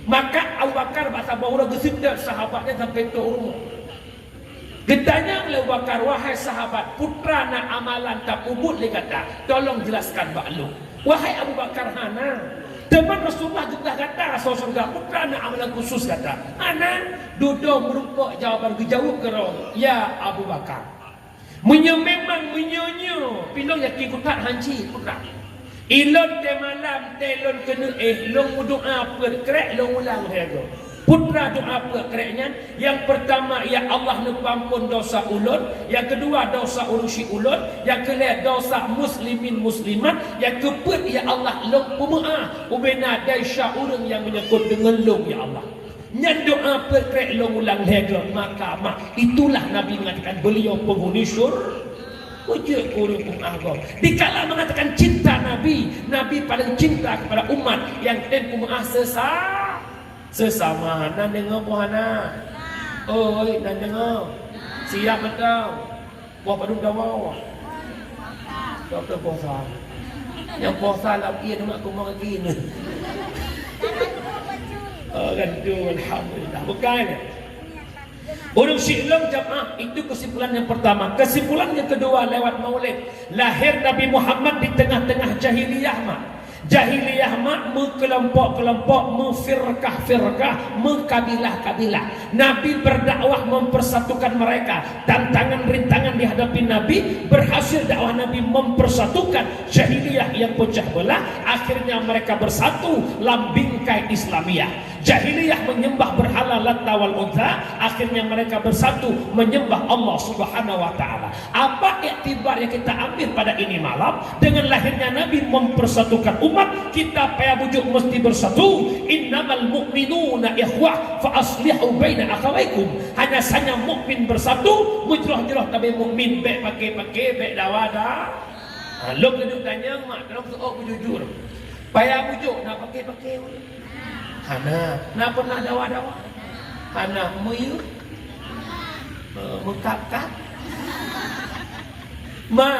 Maka Abu Bakar bahasa baula gesindak sahabatnya sampai ke rumah. Ditanya oleh Abu Bakar, wahai sahabat, putra nak amalan tak ubud le kata, tolong jelaskan maklum. Wahai Abu Bakar hana, teman Rasulullah juga kata surga putra nak amalan khusus kata. Ana duduk merupa jawaban dijawab kerong. Ya Abu Bakar. Memang menyonyo, pilong yakin kutat hanci putra. Ilon te malam telon kena long doa per krek long ulang hego. Putra doa apa kereknya? Yang pertama, ya Allah nepampun dosa ulun. Yang kedua, dosa urusi ulun. Yang ketiga, dosa muslimin muslimat. Yang keempat, ya Allah long pemaaf ubena daisya urang yang menyangkut dengan long ya Allah. Nyan doa perkrek long ulang lega maka itulah Nabi mengatakan beliau penghuni syurga. Wujud kurung pemaaf. Dikala mengatakan cinta Nabi, Nabi paling cinta kepada umat yang pemaaf sesama. Nan dengar puhana. Oi, nan dengar. Siap betul. Buah padung dawa. Doktor puasa. Yang puasa lagi nak aku mau lagi ni. Kan tu alhamdulillah. Bukan. Urung Syi'lam jamaah itu kesimpulan yang pertama. Kesimpulan yang kedua lewat maulid. Lahir Nabi Muhammad di tengah-tengah jahiliyah mak. Jahiliyah mak kelompok-kelompok, firqah-firqah, kabilah-kabilah. Nabi berdakwah mempersatukan mereka. Tantangan rintangan dihadapi Nabi, berhasil dakwah Nabi mempersatukan jahiliyah yang pecah belah. Akhirnya mereka bersatu dalam bingkai Islamiyah. Jahiliyah menyembah berhala Latta wal Uzza, akhirnya mereka bersatu menyembah Allah Subhanahu wa taala. Apa iktibar yang kita ambil pada ini malam dengan lahirnya Nabi mempersatukan umat, kita payah bujuk mesti bersatu. Innamal mu'minuna ikhwah fa aslihu baina akhawaykum. Hanya saja mukmin bersatu, mujrah-jurah tapi mukmin baik pakai baik dawada. Lo kena tanya mak, kalau seorang jujur. Payah bujuk nak pakai. Hana, nak pernah dawa-dawa? Hana meyuk, mengkap-kap. Mak,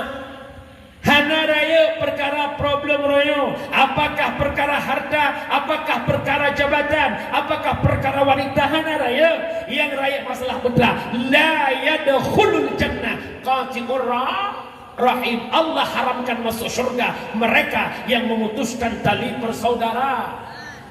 hana raya perkara problem royo. Apakah perkara harta? Apakah perkara jabatan? Apakah perkara wanita? Hana raya. Yang raya masalah betul. La yadkhulul jannah qati'ur rahim. Allah haramkan masuk syurga mereka yang memutuskan tali persaudara.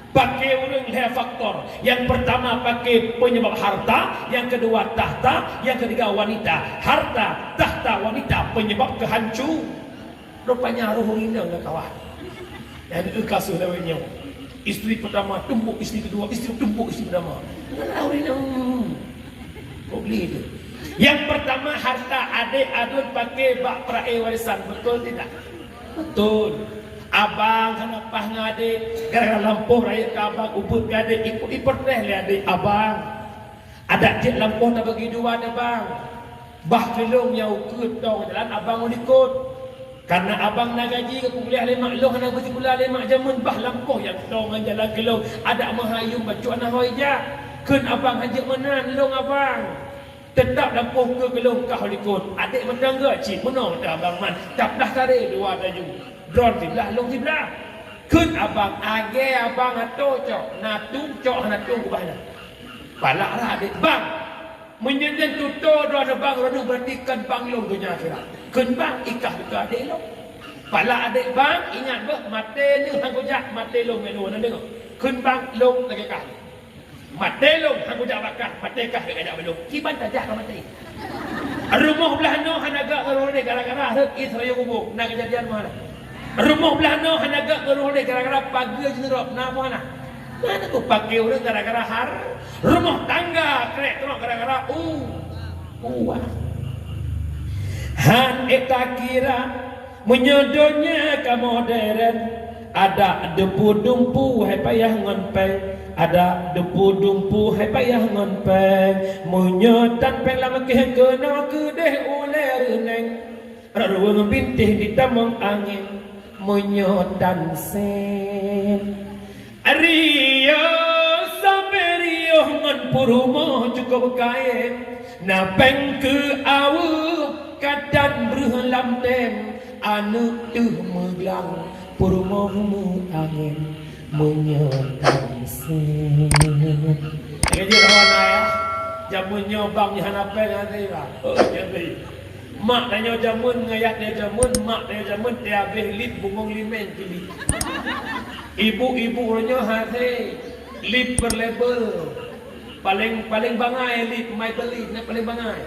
Pakai ulang dua faktor. Yang pertama pakai penyebab harta, yang kedua tahta, yang ketiga wanita. Harta, tahta, wanita penyebab kehancur. Rupanya roh hina lah kawan. Yang itu kasus lawannya. Isteri pertama tumbuk isteri kedua, isteri tumbuk isteri pertama. Roh hina. Kok beli itu? Yang pertama harta, adik adun pakai bak peraih warisan. Betul tidak? Betul. Abang kenapa ngadik gara-gara lampuh raya ke abang ubud gadik ikut teh le adik abang ada jet lampuh tak bagi dua ada bang bah kelong yang ukut dong jalan abang ikut karena abang nak gaji ke kuliah lemak long nak pergi kuliah lemak jamun bah lampuh yang dong jalan kelong ada mahayung bacu anak hoija kun abang hajak menan long abang tetap lampuh ke kelong kau ikut adik menang ke cik menang dah abang man tak dah tarik dua baju drone tiblah long tiblah kun abang age abang atau cok natung cok natung kubahnya balaklah adik bang menyenjen tutur drone bang rodu berartikan bang long dunia akhirat kun bang ikah juga adik long balak adik bang ingat bah mate ni hang kojak mate long menu nan dengar kun bang long lagi kah mate long hang kojak bakah mate kah gak ada belum kiban tajak ka mate rumah belah no hanaga garone gara-gara hak is raya kubuk nak kejadian mana Rumah belah no hanaga geruh le gara-gara pagi jenerok napa nah. Mana tu pakai urang gara-gara har. Rumah tangga krek terok gara-gara wah. Han eta kira menyodonya ke modern. Ada debu dumpu hai payah ngonpeng, ada debu dumpu hai payah ngonpeng. Munyotan peng lama ke kena kedeh uler neng. Ruang bintih di tamang angin munyotan sen. Rio sampai Rio ngon purumo cukup kaya. Napeng ke awu kadang berhelam tem anu tuh meglang. Purumomu angin menyotan sen. Jadi kawan ayah jamun nyobang di hanape nanti lah. Jadi mak tanya jamun ngayak dia jamun, mak tanya jamun dia habis lip bungong limen pilih. Ibu-ibu orangnya hati lip berlabel. Paling bangai lip mai beli nak paling bangai.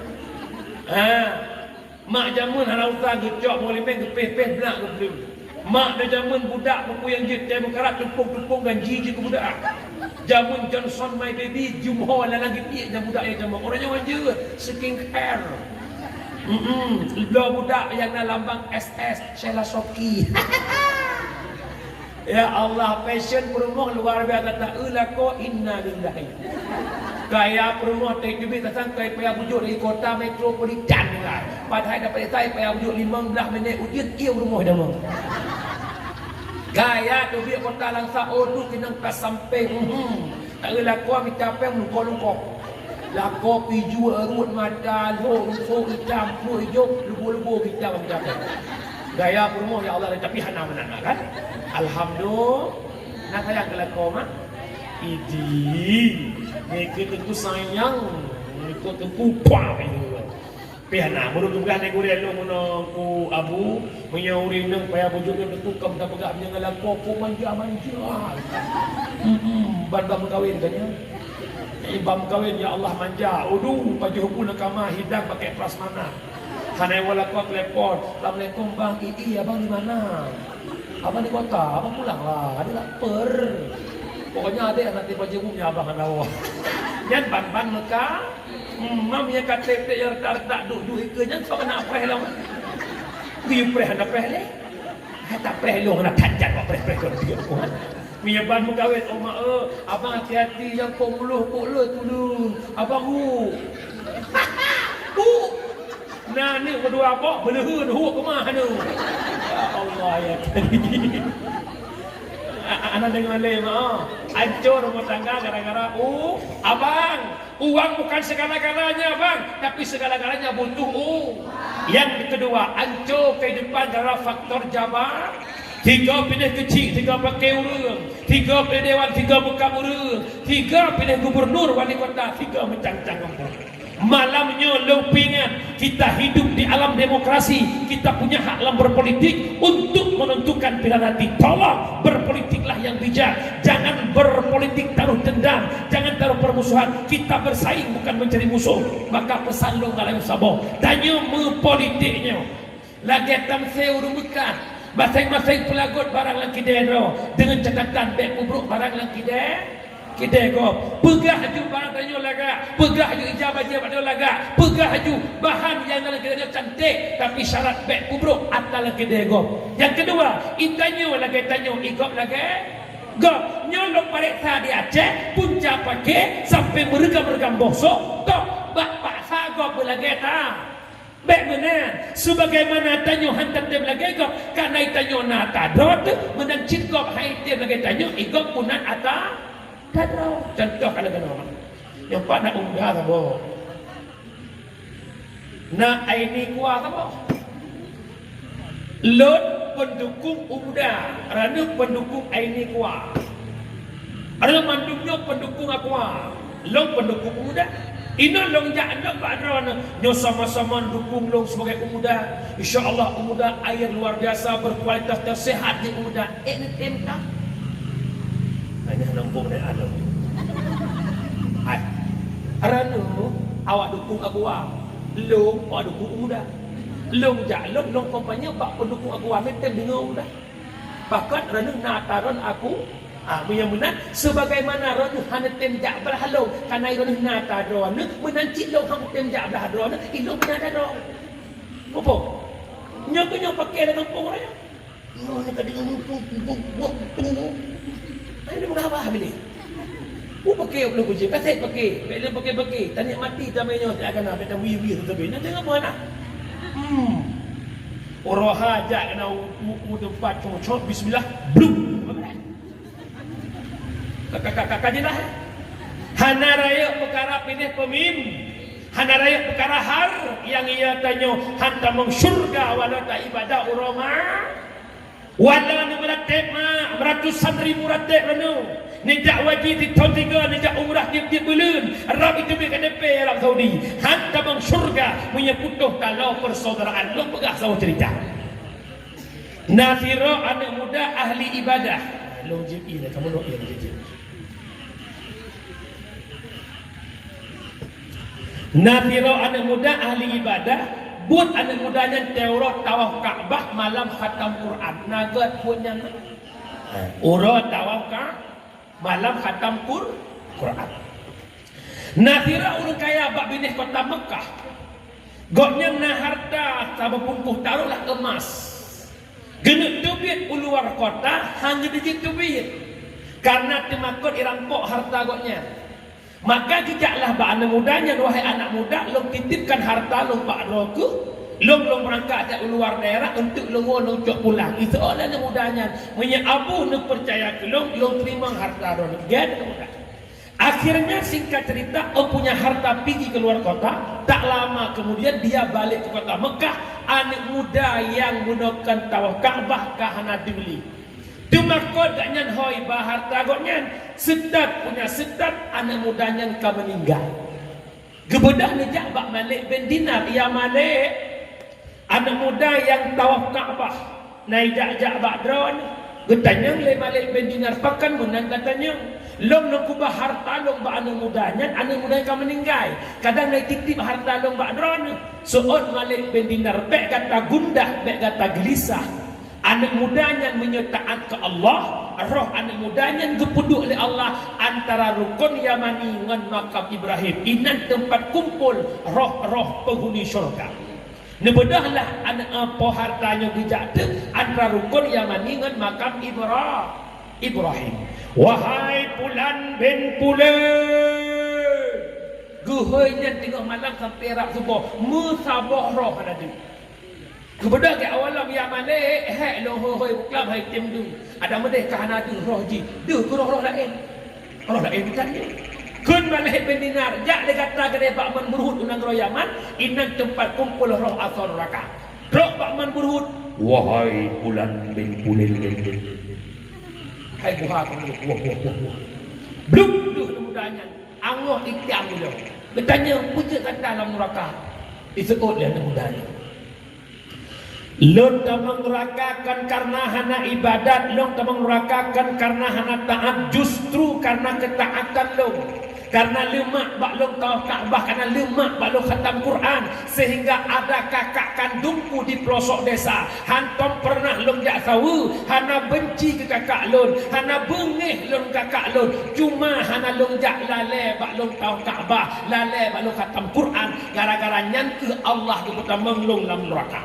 Mak jamun harau tak gecok mau limen kepeh-peh belak ke belum. Mak dah jamun budak buku yang jit demokrat tepung-tepung dan jijik ke budak. Jamun Johnson my baby jumho lah lagi piak dan budak yang jamun. Orangnya wajah skincare. Lo budak yang nak lambang SS Sheila Soki. Ya Allah, passion perumah luar biasa tak ulako inna lillahi. Gaya perumah tak duit datang kai payah bujuk dari kota metropolitan lah. Padahal dapat saya payah bujuk 15 minit ujian ia rumah dah mau. Gaya tu biar kota langsa odu kena pas sampai. Tak ulako minta apa mengkolongkok. Lako piju erut mata lo hitam pun hijau lubu-lubu kita macam. Gaya perumah ya Allah tapi hana menana kan. Alhamdulillah. Nak sayang ke lako mah. Idi, mereka tentu sayang, mereka tentu kuat. Pihana, baru tu kan aku dia lu ku abu, menyauri neng payah bujuk dia tentu kamu tak pegang dengan laku aku manja. Ban kawin kan ya? Ibam kawin ya Allah manja. Udu baju hukum nakama hidang pakai prasmanan. Hanai wala kau telepon, Assalamualaikum bang, abang di mana? Abang di kota, abang pulang lah, ada lapar. Pokoknya ada nanti baju punya abang anda. Yang ban mereka, mamnya KTP yang tak duduk ikutnya, so kena preh lah. Biar preh anda preh leh, tak preh lo kena kanjar kau preh kau dia. Minyak ban mengawet, abang hati-hati yang kau muluh tu, abang Nah ni berdua apa? Belehun huk ke mana tu? Ya Allah ya tadi. Anak dengan lema, hancur rumah tangga gara-gara abang, uang bukan segala-galanya bang, tapi segala-galanya butuh Yang kedua, hancur kehidupan gara faktor jabar. 3 pilih kecil, 3 pakai urang, 3 pilih dewan, 3 buka urang, 3 pilih gubernur wali kota, 3 mencang-cang kampung. Malamnya lupingan kita hidup di alam demokrasi, kita punya hak dalam berpolitik untuk menentukan pilihan nanti. Tolong berpolitiklah yang bijak, jangan berpolitik taruh dendam, jangan taruh permusuhan. Kita bersaing bukan mencari musuh. Maka pesan lo kalau sabong tanya politiknya lagi tamseu rumukan masing-masing pelagut barang lagi dero dengan catatan beg kubruk barang lagi Kita go pegah haju barang tanya laga, pegah haju ijabah je pada laga, pegah haju bahan yang dalam kita cantik tapi syarat beg kubruk atal kita go. Yang kedua, itanyo lagi tanyo igop lagi go nyolong pariksa di Aceh punca pakai sampai meregam-regam bosok go bak sago lagi ta beg benar sebagaimana tanyo hantar dem lagi go karena itanyo nata dot menang cingkop hai dem lagi tanyo igop punan ata Tadraw, contoh kalau orang yang pada unggah tabo. Nah ini kuat tabo. Lot pendukung umda, rana pendukung ini kuat. Ada mandungnya pendukung aqua, long pendukung umda. Ino long jangan badron, nyo sama-sama dukung long sebagai umda. Insyaallah umda air luar biasa berkualitas dan sehat di umda. Entem tak? Hanya nampung dan ada. Hai, aranu awak dukung agua, long awak dukung muda, long jalok long kompanya pak pendukung agua mentem dengan muda. pakat ranu nataron aku punya menang sebagaimana ranu hana temjak berhalong karena ranu nataron menancik long hang temjak berhalong ilong nataron apa nyonya pakai dengan pengorang ni tadi ini mengapa habis pakai belum kunci kasih pakai belum pakai tanya mati tamanya akan apa dah wiwi tu tapi nak tengok mana orang hajat kena muku tempat cocok bismillah blum kakak jelah hana raya perkara pilih pemimpin hana raya perkara har yang ia tanya hanta meng syurga wala ta ibadah urama wala ni meratik ma ratusan ribu ratik ranu nejak wajib di tahun 3 nejak umrah di bulan Arab itu BKDP Arab Saudi hanta meng syurga punya putuh kalau persaudaraan lo pegah sama cerita Nafiro anak muda ahli ibadah lo jibi lah kamu lo yang jibi Nafiro anak muda ahli ibadah buat anak mudanya Taurat tawaf Ka'bah malam khatam Quran nagat punya urut tawaf malam khatam Quran Nafiro ulun kaya bak binih kota Mekah goknya na harta sabab pungkuh taruhlah emas genuk duit luar kota hanya dijit duit karena temakut irampok harta goknya. Maka jejaklah ba anak mudanya wahai anak muda long titipkan harta long pak roku long berangkat ke luar daerah untuk long cok pulang itu oleh anak mudanya punya abu nak percaya ke long terima harta ron gan muda akhirnya singkat cerita punya harta pergi ke luar kota tak lama kemudian dia balik ke kota Mekah anak muda yang gunakan tawaf Ka'bah kahana dibeli cuma kod nyan hoi bahar tagonyan sedat punya sedat anak mudanya ka meninggal gebedah nejak bak Malik bin Dinar ya Malik anak muda yang tawaf Ka'bah naik jak bak drone getanya le Malik bin Dinar pakan menang katanya long nak kubah harta long bak anak mudanya ka meninggal kadang naik titip harta long bak drone soot Malik bin Dinar bek kata gundah bek kata gelisah anak mudanya menyertaat ke Allah roh anak mudanya gepuduk oleh Allah antara rukun Yamani dengan makam Ibrahim inan tempat kumpul roh-roh penghuni syurga nebedahlah anak apa hartanya dijatuh antara rukun Yamani dengan makam Ibrahim wahai Pulan bin Pulan guhoynya tengah malam sampai rak subuh musabah roh ada tu kepada ke awalam ya Malik hek lo hoi klub hai tim tu ada medeh kahana tu roh ji tu roh lain bukan dia kun Malik bin Dinar jak dia kata ke Pak Man Burhud unang roh Yaman inan tempat kumpul roh asal neraka roh Pak Man Burhud wahai Pulan bin Pulil hai buha kamu wah blum tu mudanya Allah itiam dia bertanya puja kata dalam neraka disebut dia mudanya Long tamang nerakakan karena hana ibadat, long tamang nerakakan karena hana taat, justru karena ketaatan long. Karena lemak bak long tawaf Ka'bah, karena lemak bak long khatam Quran, sehingga ada kakak kandungku di pelosok desa. Hantom pernah long jak tahu, hana benci ke kakak long, hana bengih long kakak long. Cuma hana long jak lale bak long tawaf Ka'bah, lale bak long khatam Quran, gara-gara nyangka Allah tu kata menglong dalam neraka.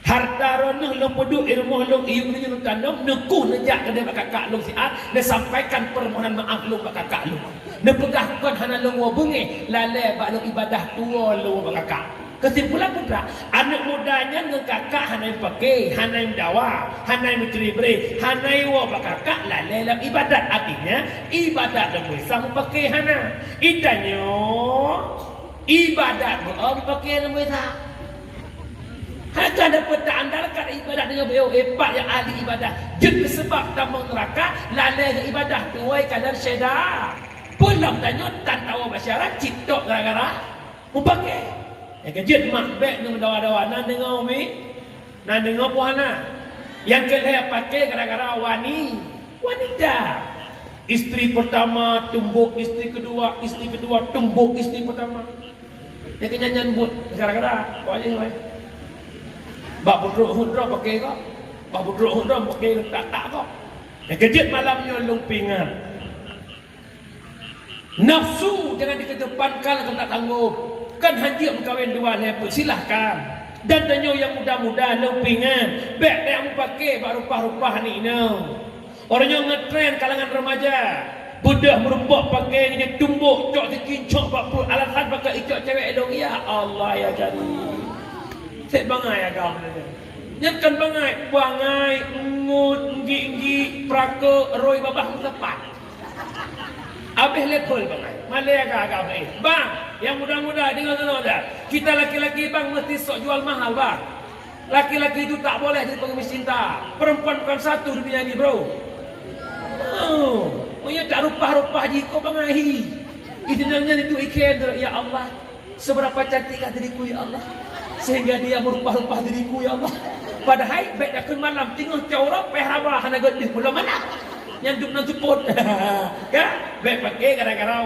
Harta ronuh long peduk ilmu long iu ni long tanam nekuh nejak ke dia kakak long siat dia sampaikan permohonan maaf long kakak long dia pegahkan hana long wa bengih lale bak long ibadah tua long kakak kesimpulan putra anak mudanya dengan kakak hana yang pakai hana yang dawa hana yang mencuri beri hana yang wa kakak lale dalam ibadat artinya ibadat dan bisa pakai hana idanya ibadat pakai dalam bisa hanya dapat andalkan ibadah dengan beliau hebat yang ahli ibadah. Jadi sebab tamang neraka lalai ibadah tuai kadar syeda. Pulang tanya tak tahu masyarakat citok gara-gara mupakai. Yang kejut makbek dengan dawa-dawa nan dengar umi, nan dengar puana. Yang kelih pakai gara-gara wanita. Isteri pertama tumbuk isteri kedua tumbuk isteri pertama. Yang kenyanyian buat gara-gara apa aja. Bak hudra pakai kau Babu duduk pakai tak kok. Yang kejut malamnya lumpingan. Nafsu jangan dikedepankan kalau tak sanggup. Kan haji berkahwin dua lepas, silahkan. Dan tanya yang muda-muda lumpingan. Baik yang pakai rupa-rupa ni no. Orang yang ngetren kalangan remaja. Budak merubah pakai ni tumbuk cok dikincok 40 alasan pakai icok cewek dong. Ya Allah ya Karim. Saya bangai ya kau. Nyakan bangai ngut nggi praka roi babah tepat. Habis lekol bangai. Malai agak baik. Bang, yang muda-muda dengar dah. Kita laki-laki bang mesti sok jual mahal bang. Laki-laki itu tak boleh jadi pengemis cinta. Perempuan bukan satu dunia ni bro. Oh, punya tak rupa-rupa jiko bangai. Idinanya itu ikhlas ya Allah. Seberapa cantikkah diriku ya Allah. Sehingga dia merubah-rubah diriku ya Allah. Padahal baik dah ke malam tengok corok pehaba hana gedih pula mana. Yang duk nak jemput. Kan? Baik pakai gara-gara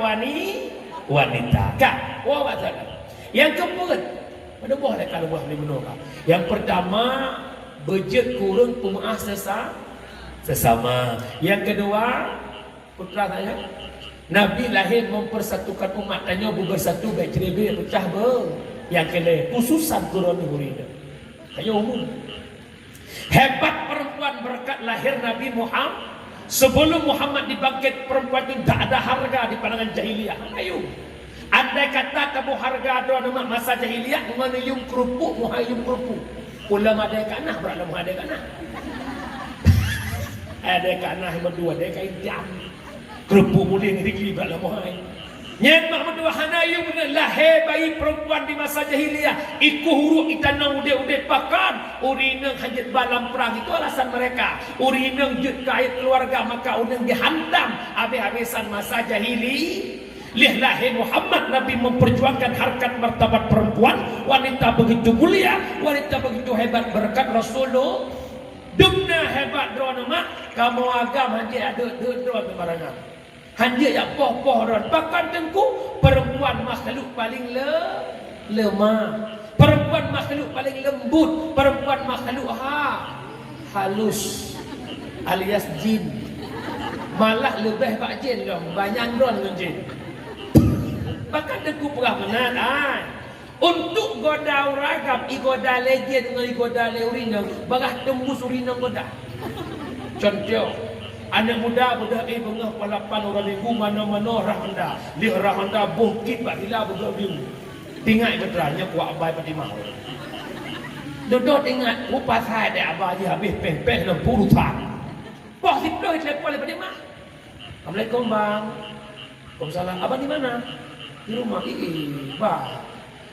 wanita. Kan? Wah masalah. Yang keempat, pada buah dah kalau buah ni menolak. Yang pertama, bejet kurang pemaaf sesama. Yang kedua, putra saya, Nabi lahir mempersatukan umat. Tanya bersatu baik cerita pecah ber. Yang kedua, khususan turun hurida. Tanya umum. Hebat perempuan berkat lahir Nabi Muhammad. Sebelum Muhammad dibangkit, perempuan itu tak ada harga di pandangan jahiliyah. Ayo. Andai kata kamu harga ada nama masa jahiliyah, mana yung kerupuk, muhayum kerupuk. Ulama ada kanah, berada ada kanah. Ada kanah berdua, ada kain jam. Kerupuk mulai ngeri berada muhayum. Nyemak berdua hanayum lahir bayi perempuan di masa jahiliyah. Iku huruf itanang ude-ude pakan. Urineng hajat balam perang. Itu alasan mereka. Urineng jut kait keluarga. Maka uneng dihantam. Habis-habisan masa jahili. Lih lahir Muhammad. Nabi memperjuangkan harkat martabat perempuan. Wanita begitu mulia. Wanita begitu hebat berkat Rasulullah. Dumna hebat doa nama. Kamu agam hajat ada doa kebarangan. Hanya yang poh-poh dan bahkan tengku perempuan makhluk paling lemah, perempuan makhluk paling lembut, perempuan makhluk halus alias jin. Malah lebih pak jin dong, banyak dron dengan jin. Bahkan tengku pernah benar untuk goda ragam igoda legend dengan igoda leurinang bagah tembus urinang goda. Contoh anak muda bengah palapan orang minggu mana-mana rahanda. Lih rahanda bungkit bak hila bergabung. Tingat betranya kuat abai pada mau. Duduk ingat rupa saya dia abai dia habis peh-peh dalam purutan. Wah siploh telepon pada mah. Assalamualaikum bang. Waalaikumsalam. Abang di mana? Di rumah. Bang.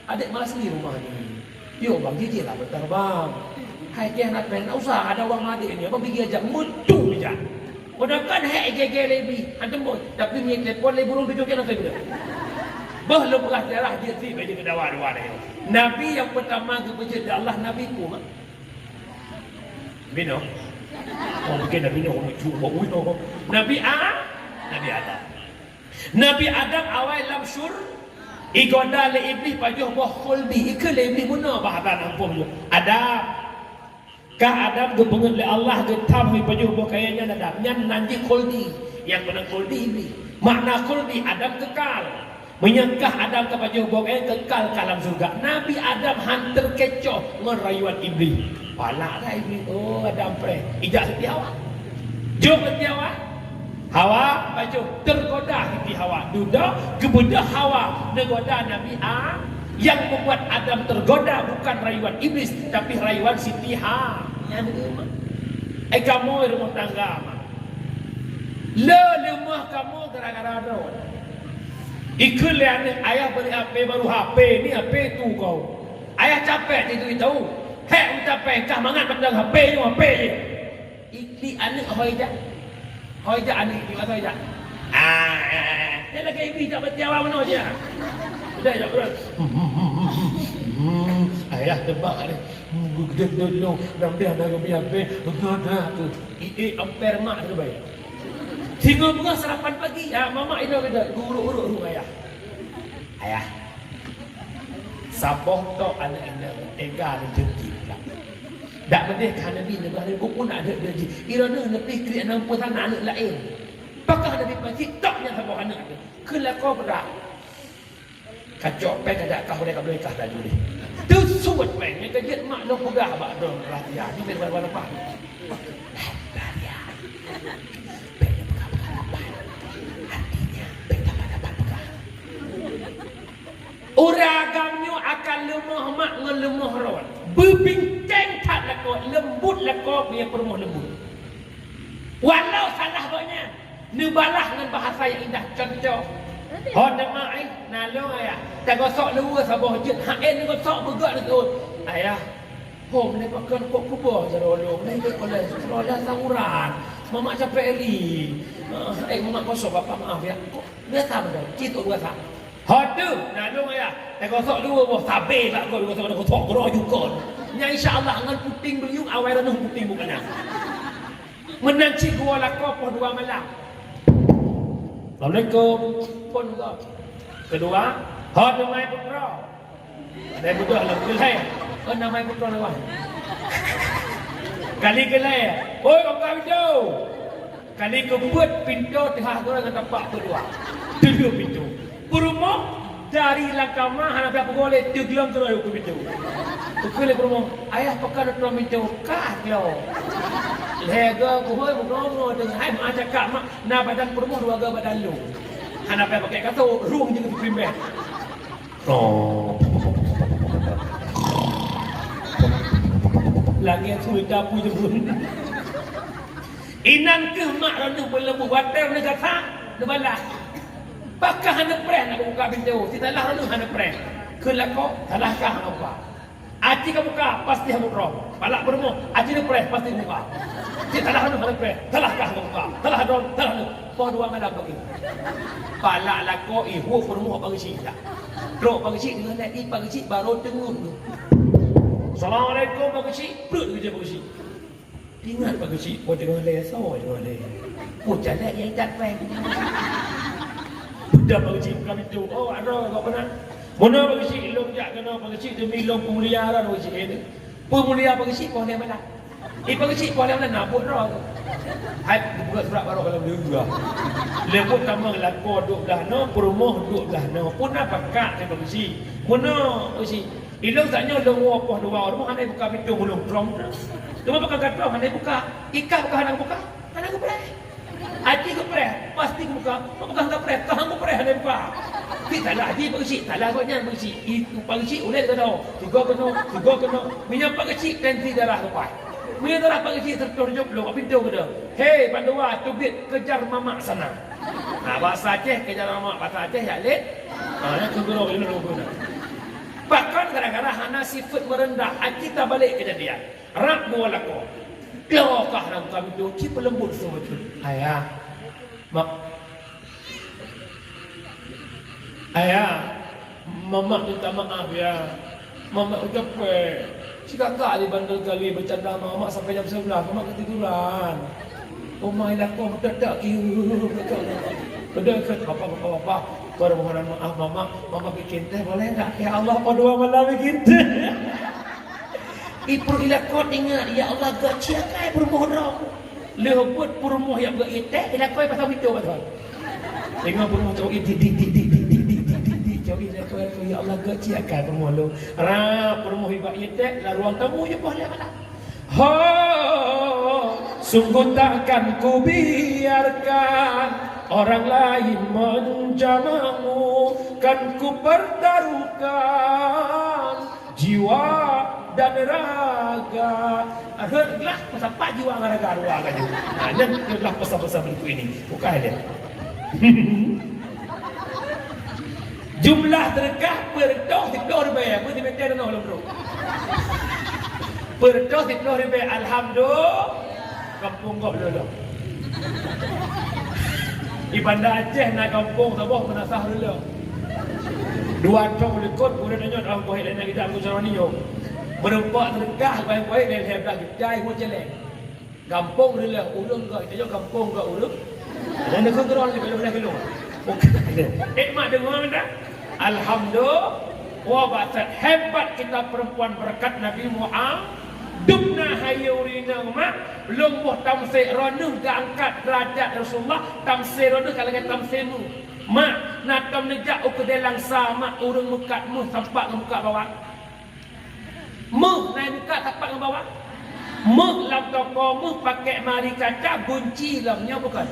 Adik malas di rumah ni. Yo bang jijik lah bentar bang. Hai ke anak pengen usah ada uang adik ni. Abang pergi aja mutu aja. Udah kan hek gege lebi, antum boy. Tapi ni telepon le burung tujuh kena saya. Bah lu belah darah dia ti bagi ke dawa-dawa dia. Nabi yang pertama ke masjid Allah Nabi ku mah. Bino. Oh mungkin Nabi no cuba uno. Nabi Adam. Nabi Adam awal lam syur igoda le iblis pajuh boh khuldi. Ikut le iblis guna bahadan ampun Adam. Kah Adam kepengen oleh Allah ke tamu pajuh kayaknya Adam nyan nanti khuldi yang benar khuldi ini makna khuldi Adam kekal menyangkah Adam ke pajuh kekal kalam surga. Nabi Adam hantar kecoh ngerayuan iblis palak dah iblis. Oh Adam pre ijak seti Hawa jom seti Hawa pajuh tergoda seti Hawa duda kebedah Hawa negoda Nabi yang membuat Adam tergoda bukan rayuan iblis tapi rayuan Siti yang rumah. Kamu rumah tangga mah. Lemah kamu gara-gara ada. Ikut lihat ayah beli HP baru HP ni HP tu kau. Ayah capek itu tahu. Hei capek kah mangat pandang HP ni HP je. Ikli anak hoija anak di mana hoija. Dia lagi ibu tak berjawab mana dia. Dah ya bro. Ayah tebak ni. Gede-gede ramai ada HP. Ada tu. Ampere mak tu baik. Tinggal bunga sarapan pagi. Mama ini kata guru ayah. Ayah. Saboh to anak ini tega ni jengki. Tak bedih kan Nabi Nabi pun nak ada dia. Irana Nabi kriak nampak tanah anak lain. Pakah Nabi pasti taknya sama anak dia. Kelakau berat. Kacau pen ada kau boleh kah tadi ni. Tu suat pen ni kejut mak lo pegah bak dong rahsia ni ber apa. Rahsia. Pen pegah apa? Artinya pen dapat pegah. Uragamnya akan lemah mak ngan lemah rawan. Berbincang tak lakau lembut lakau punya permoh lembut. Walau salah banyak. Nebalah dengan bahasa yang indah contoh. Hot mak ai nalo ayah. Tak gosok luar sabah jet haen gosok begak tu. Ayah. Hom ni pakan kok kubah jarolong. Ni ke oleh roda sanguran. Mama capek eli. Mama gosok bapa maaf ya. Biasa betul. Citu biasa. Hot tu nalo ayah. Tak gosok luar boh sabe tak kau gosok gero juga. Nya insya-Allah ngan puting beliung awal renung puting bukannya. Menanci gua lakau poh 2 malam. Assalamualaikum. Pun kau. Kedua, hot namai putra. Ada putra lah kelai. Oh namai putra lawan. Kali kelai. Oi kau pintu. Kali kebut pintu tengah tu dengan tapak kedua. Dua pintu. Berumah dari langkama hana berapa boleh teglam terus aku pintu. Ukule berumah. Ayah pakai dalam pintu kah lo. Lega buhoi burongo dengan hai mak cakap mak na badan perempuan 2 badan lu. Hana pakai kata ruang juga primer. Oh. Lagi sulit dapu je pun. Inan ke mak ranu berlembu water ni kata nebalah. Pakah hana pres nak buka pintu. Sitalah ranu hana pres. Kelakau salahkah apa? Aci ka buka pasti hamu roh. Palak bermu, aci ni pres pasti buka. Cik salah anu hana pres. Salahkah buka? Salah don, salah anu. Poh 2 malam bagi. Palak lako ihu bermu bagi cik tak. Rok bagi cik dengan naik bagi cik baru dengung tu. Assalamualaikum bagi cik. Perut kerja bagi cik. Ingat bagi cik poh dengan le so dengan le. Poh jalan yang tak pres. Budak bagi cik kami tu. Oh ada kau pernah mana bagi cik ilmu jak kena bagi cik demi ilmu pemeliharaan bagi cik ni. Pemulia bagi cik boleh mana? Bagi cik boleh mana nak buat roh. Hai buka surat baru kalau dia juga. Lembut tamang lakor duk belah no, perumah duk belah no. Pun apa kak dia bagi cik. Mana bagi cik? Ilmu taknya ilmu apa 2 orang hanya buka pintu belum prom. Cuma pakai gatal hanya buka. Ikat bukan hanya buka. Hanya buka. Aji ke pres, pasti ke buka. Bukan ke pres, kahang ke pres hanya buka. Tak lah, dia berkecik, tak lah agaknya berkecik. Itu berkecik, boleh ke tahu? Juga kena. Minyak berkecik, tensi darah lepas. Minyak darah berkecik, tertujuh belum, pintu ke dah. Hei, Pandua, tubit, kejar mamak sana. Nah, bahasa Aceh, kejar mamak. Bahasa Aceh, ya, lek. Nah, yang keguna. Bahkan gara-gara hana sifat merendah, kita balik kejadian. Rak buah lako. Kelakah dalam kami tu, cip lembut semua tu. Ayah, Mama minta maaf ya. Mama ucap si kakak di bandar kali bercanda mama sampai jam 11. Mama ketiduran. Oh my lah kau tak kira. Betul ke apa. Kau mohon maaf mama bikin teh boleh enggak? Ya Allah kau 2 malam bikin teh. Ibu ila kau ingat ya Allah gak ciakai bermohon. Lehut permoh yang gak teh ila kau pasal itu betul. Tengok permoh tu Jauhi dia tu ya Allah gaji akan permoh lu. Permoh ibak yetek lah ruang tamu je boleh mana. Sungguh takkan ku biarkan orang lain menjamamu, kan ku pertaruhkan jiwa dan raga. Herlah pasal pak jiwa dan raga kan. Dan herlah pasal-pasal berikut ini. Bukan dia. Jumlah terkah berdoh ribu. Apa di meter no bro? Berdoh ribu. Alhamdulillah. Kampung kau dulu. Di Bandar Aceh nak kampung Sabah menasah dulu. 2 tahun lekut boleh nanya orang kau lain kita aku cara ni yo. Berempat terkah baik-baik dan hebat gidai mo jelek. Kampung dulu ulung kau kita kampung kau ulung. Dan nak kontrol ni kalau. Mak dengar tak? Alhamdulillah. Wah, hebat kita perempuan berkat Nabi Muhammad. Dukna hayurina mak lumbuh tamsir ronuh angkat derajat Rasulullah tamsir ronuh kalangan tamsirmu mak natam nejak uke delang sama urang mukatmu sampai muka bawah naik muka sampai ke bawah lam tokomu pakai mari kaca gunci lamnya bukan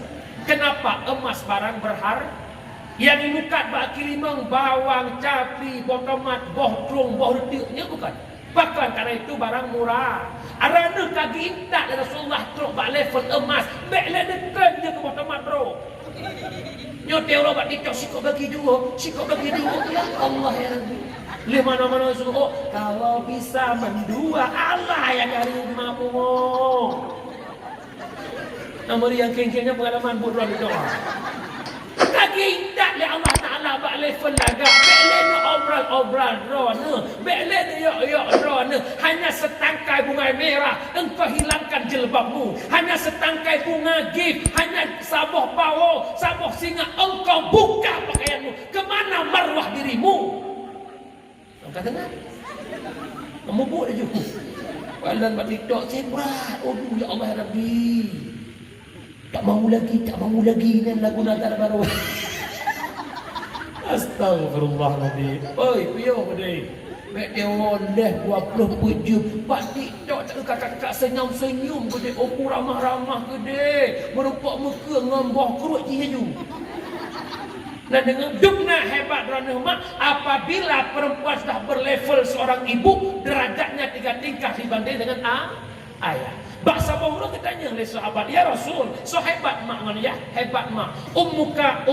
kenapa emas barang berharga yang dimukat bak kirimang bawang capri botomat boh trung boh retiknya bukan bahkan karena itu barang murah. Arana kaki intak dari Rasulullah teruk bak level emas. Beklah dekannya ke botomat bro. Nyote orang bak tiktok sikok bagi dua. Ya Allah ya Rabbi. Lih mana-mana suruh kalau bisa mendua Allah yang dari mampu. Nomor yang keng-kengnya pengalaman buat doa. Kaki tak le Allah Taala bak level laga beklen obral drone beklen yo drone hanya setangkai bunga merah engkau hilangkan jilbabmu hanya setangkai bunga gift hanya sabuh bawo sabuh singa engkau buka pakaianmu kemana marwah dirimu engkau dengar kamu buat aja balan bak TikTok cebrat aduh ya Allah ya Rabbi tak mau lagi kan lagu Natal baru. Astagfirullahaladzim. Oi, piyo gede. Mek dia oleh 27 pak TikTok tak kakak senyum-senyum gede, aku ramah-ramah gede. Merupak muka ngambah kerut hiju. Dan dengan dukna hebat ranahma apabila perempuan sudah berlevel seorang ibu derajatnya 3 tingkat dibanding dengan ayah. Bahasa Bahura ditanya oleh sahabat, ya Rasul, so hebat mak mana ya? Hebat mak. Ummuka,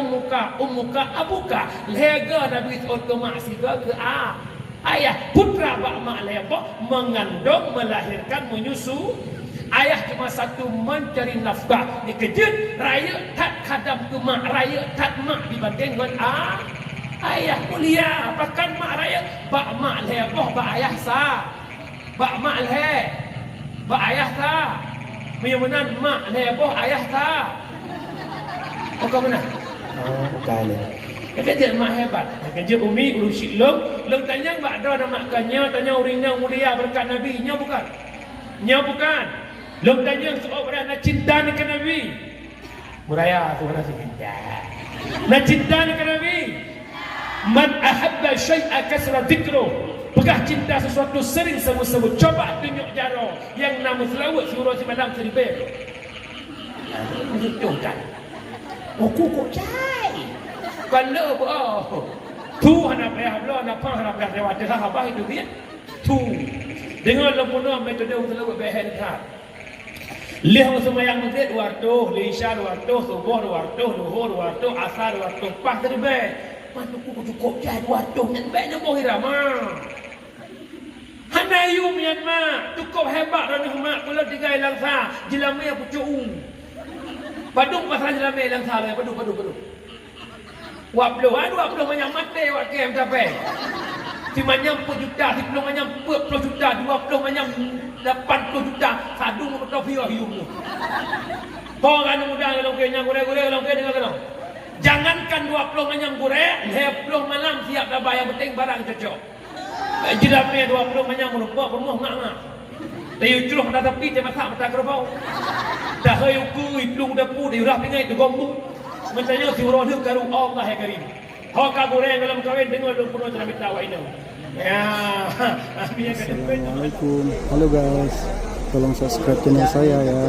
abuka. Lega Nabi ke mak siga ke ayah. Putra bak mak lebok mengandung, melahirkan, menyusu. Ayah cuma satu mencari nafkah. Dikejut raya tak kadam ke mak, raya tak mak dibanding dengan ayah mulia. Bahkan mak raya bak mak lebok, bak ayah sah. Bak mak bak ayah tak menyamanan mak leboh ayah tak kau mana? Bukan kerja mak hebat kerja umi urusi long tanya mak dah nak makannya tanya uringnya mulia berkat Nabi nya bukan long tanya soal nak cinta dengan Nabi muraya tu nak cinta nak cinta dengan Nabi man ahabba syai'a kasra dhikru. Pegah cinta sesuatu sering sebut-sebut. Coba tunjuk jaro yang nama selawat surah semalam seribel. Menunjukkan. Oh kukuk cai. Kalau tu hana payah belo hana pang hana payah lewat dah apa itu dia. Tu. Dengan lempunah metode selawat behen kan. Lih semayang maghrib waktu, lisya waktu, subuh waktu, zuhur waktu, asar waktu, pas seribel. Mana kukuk cukup cai waktu yang baiknya boh irama. Hanayu Myanmar cukup hebat dan mak pula tiga langsa jelama yang pucuk padung pasal jelama yang langsa lah padung waplo banyak mati wak kem sampai si manyam 10 juta si pelong manyam 10 juta 20 manyam 80 juta sadung betul piah hiu tu orang muda kalau kenya gure-gure kalau kenya dengar jangankan 20 manyam gure 10 malam siap dah bayar penting barang cocok Jiramnya 20 banyak merupak pemuh ngak-ngak. Tayu celuh dah tepi dia masak mata kerbau. Dah hayu kui plung dapu dia urah pingai tu gombu. Mentanya si urah dia karu Allah ya karim. Hak goreng dalam kawin dengan 20 dalam tawa ini. Ya. Assalamualaikum. Halo guys. Tolong subscribe channel saya ya.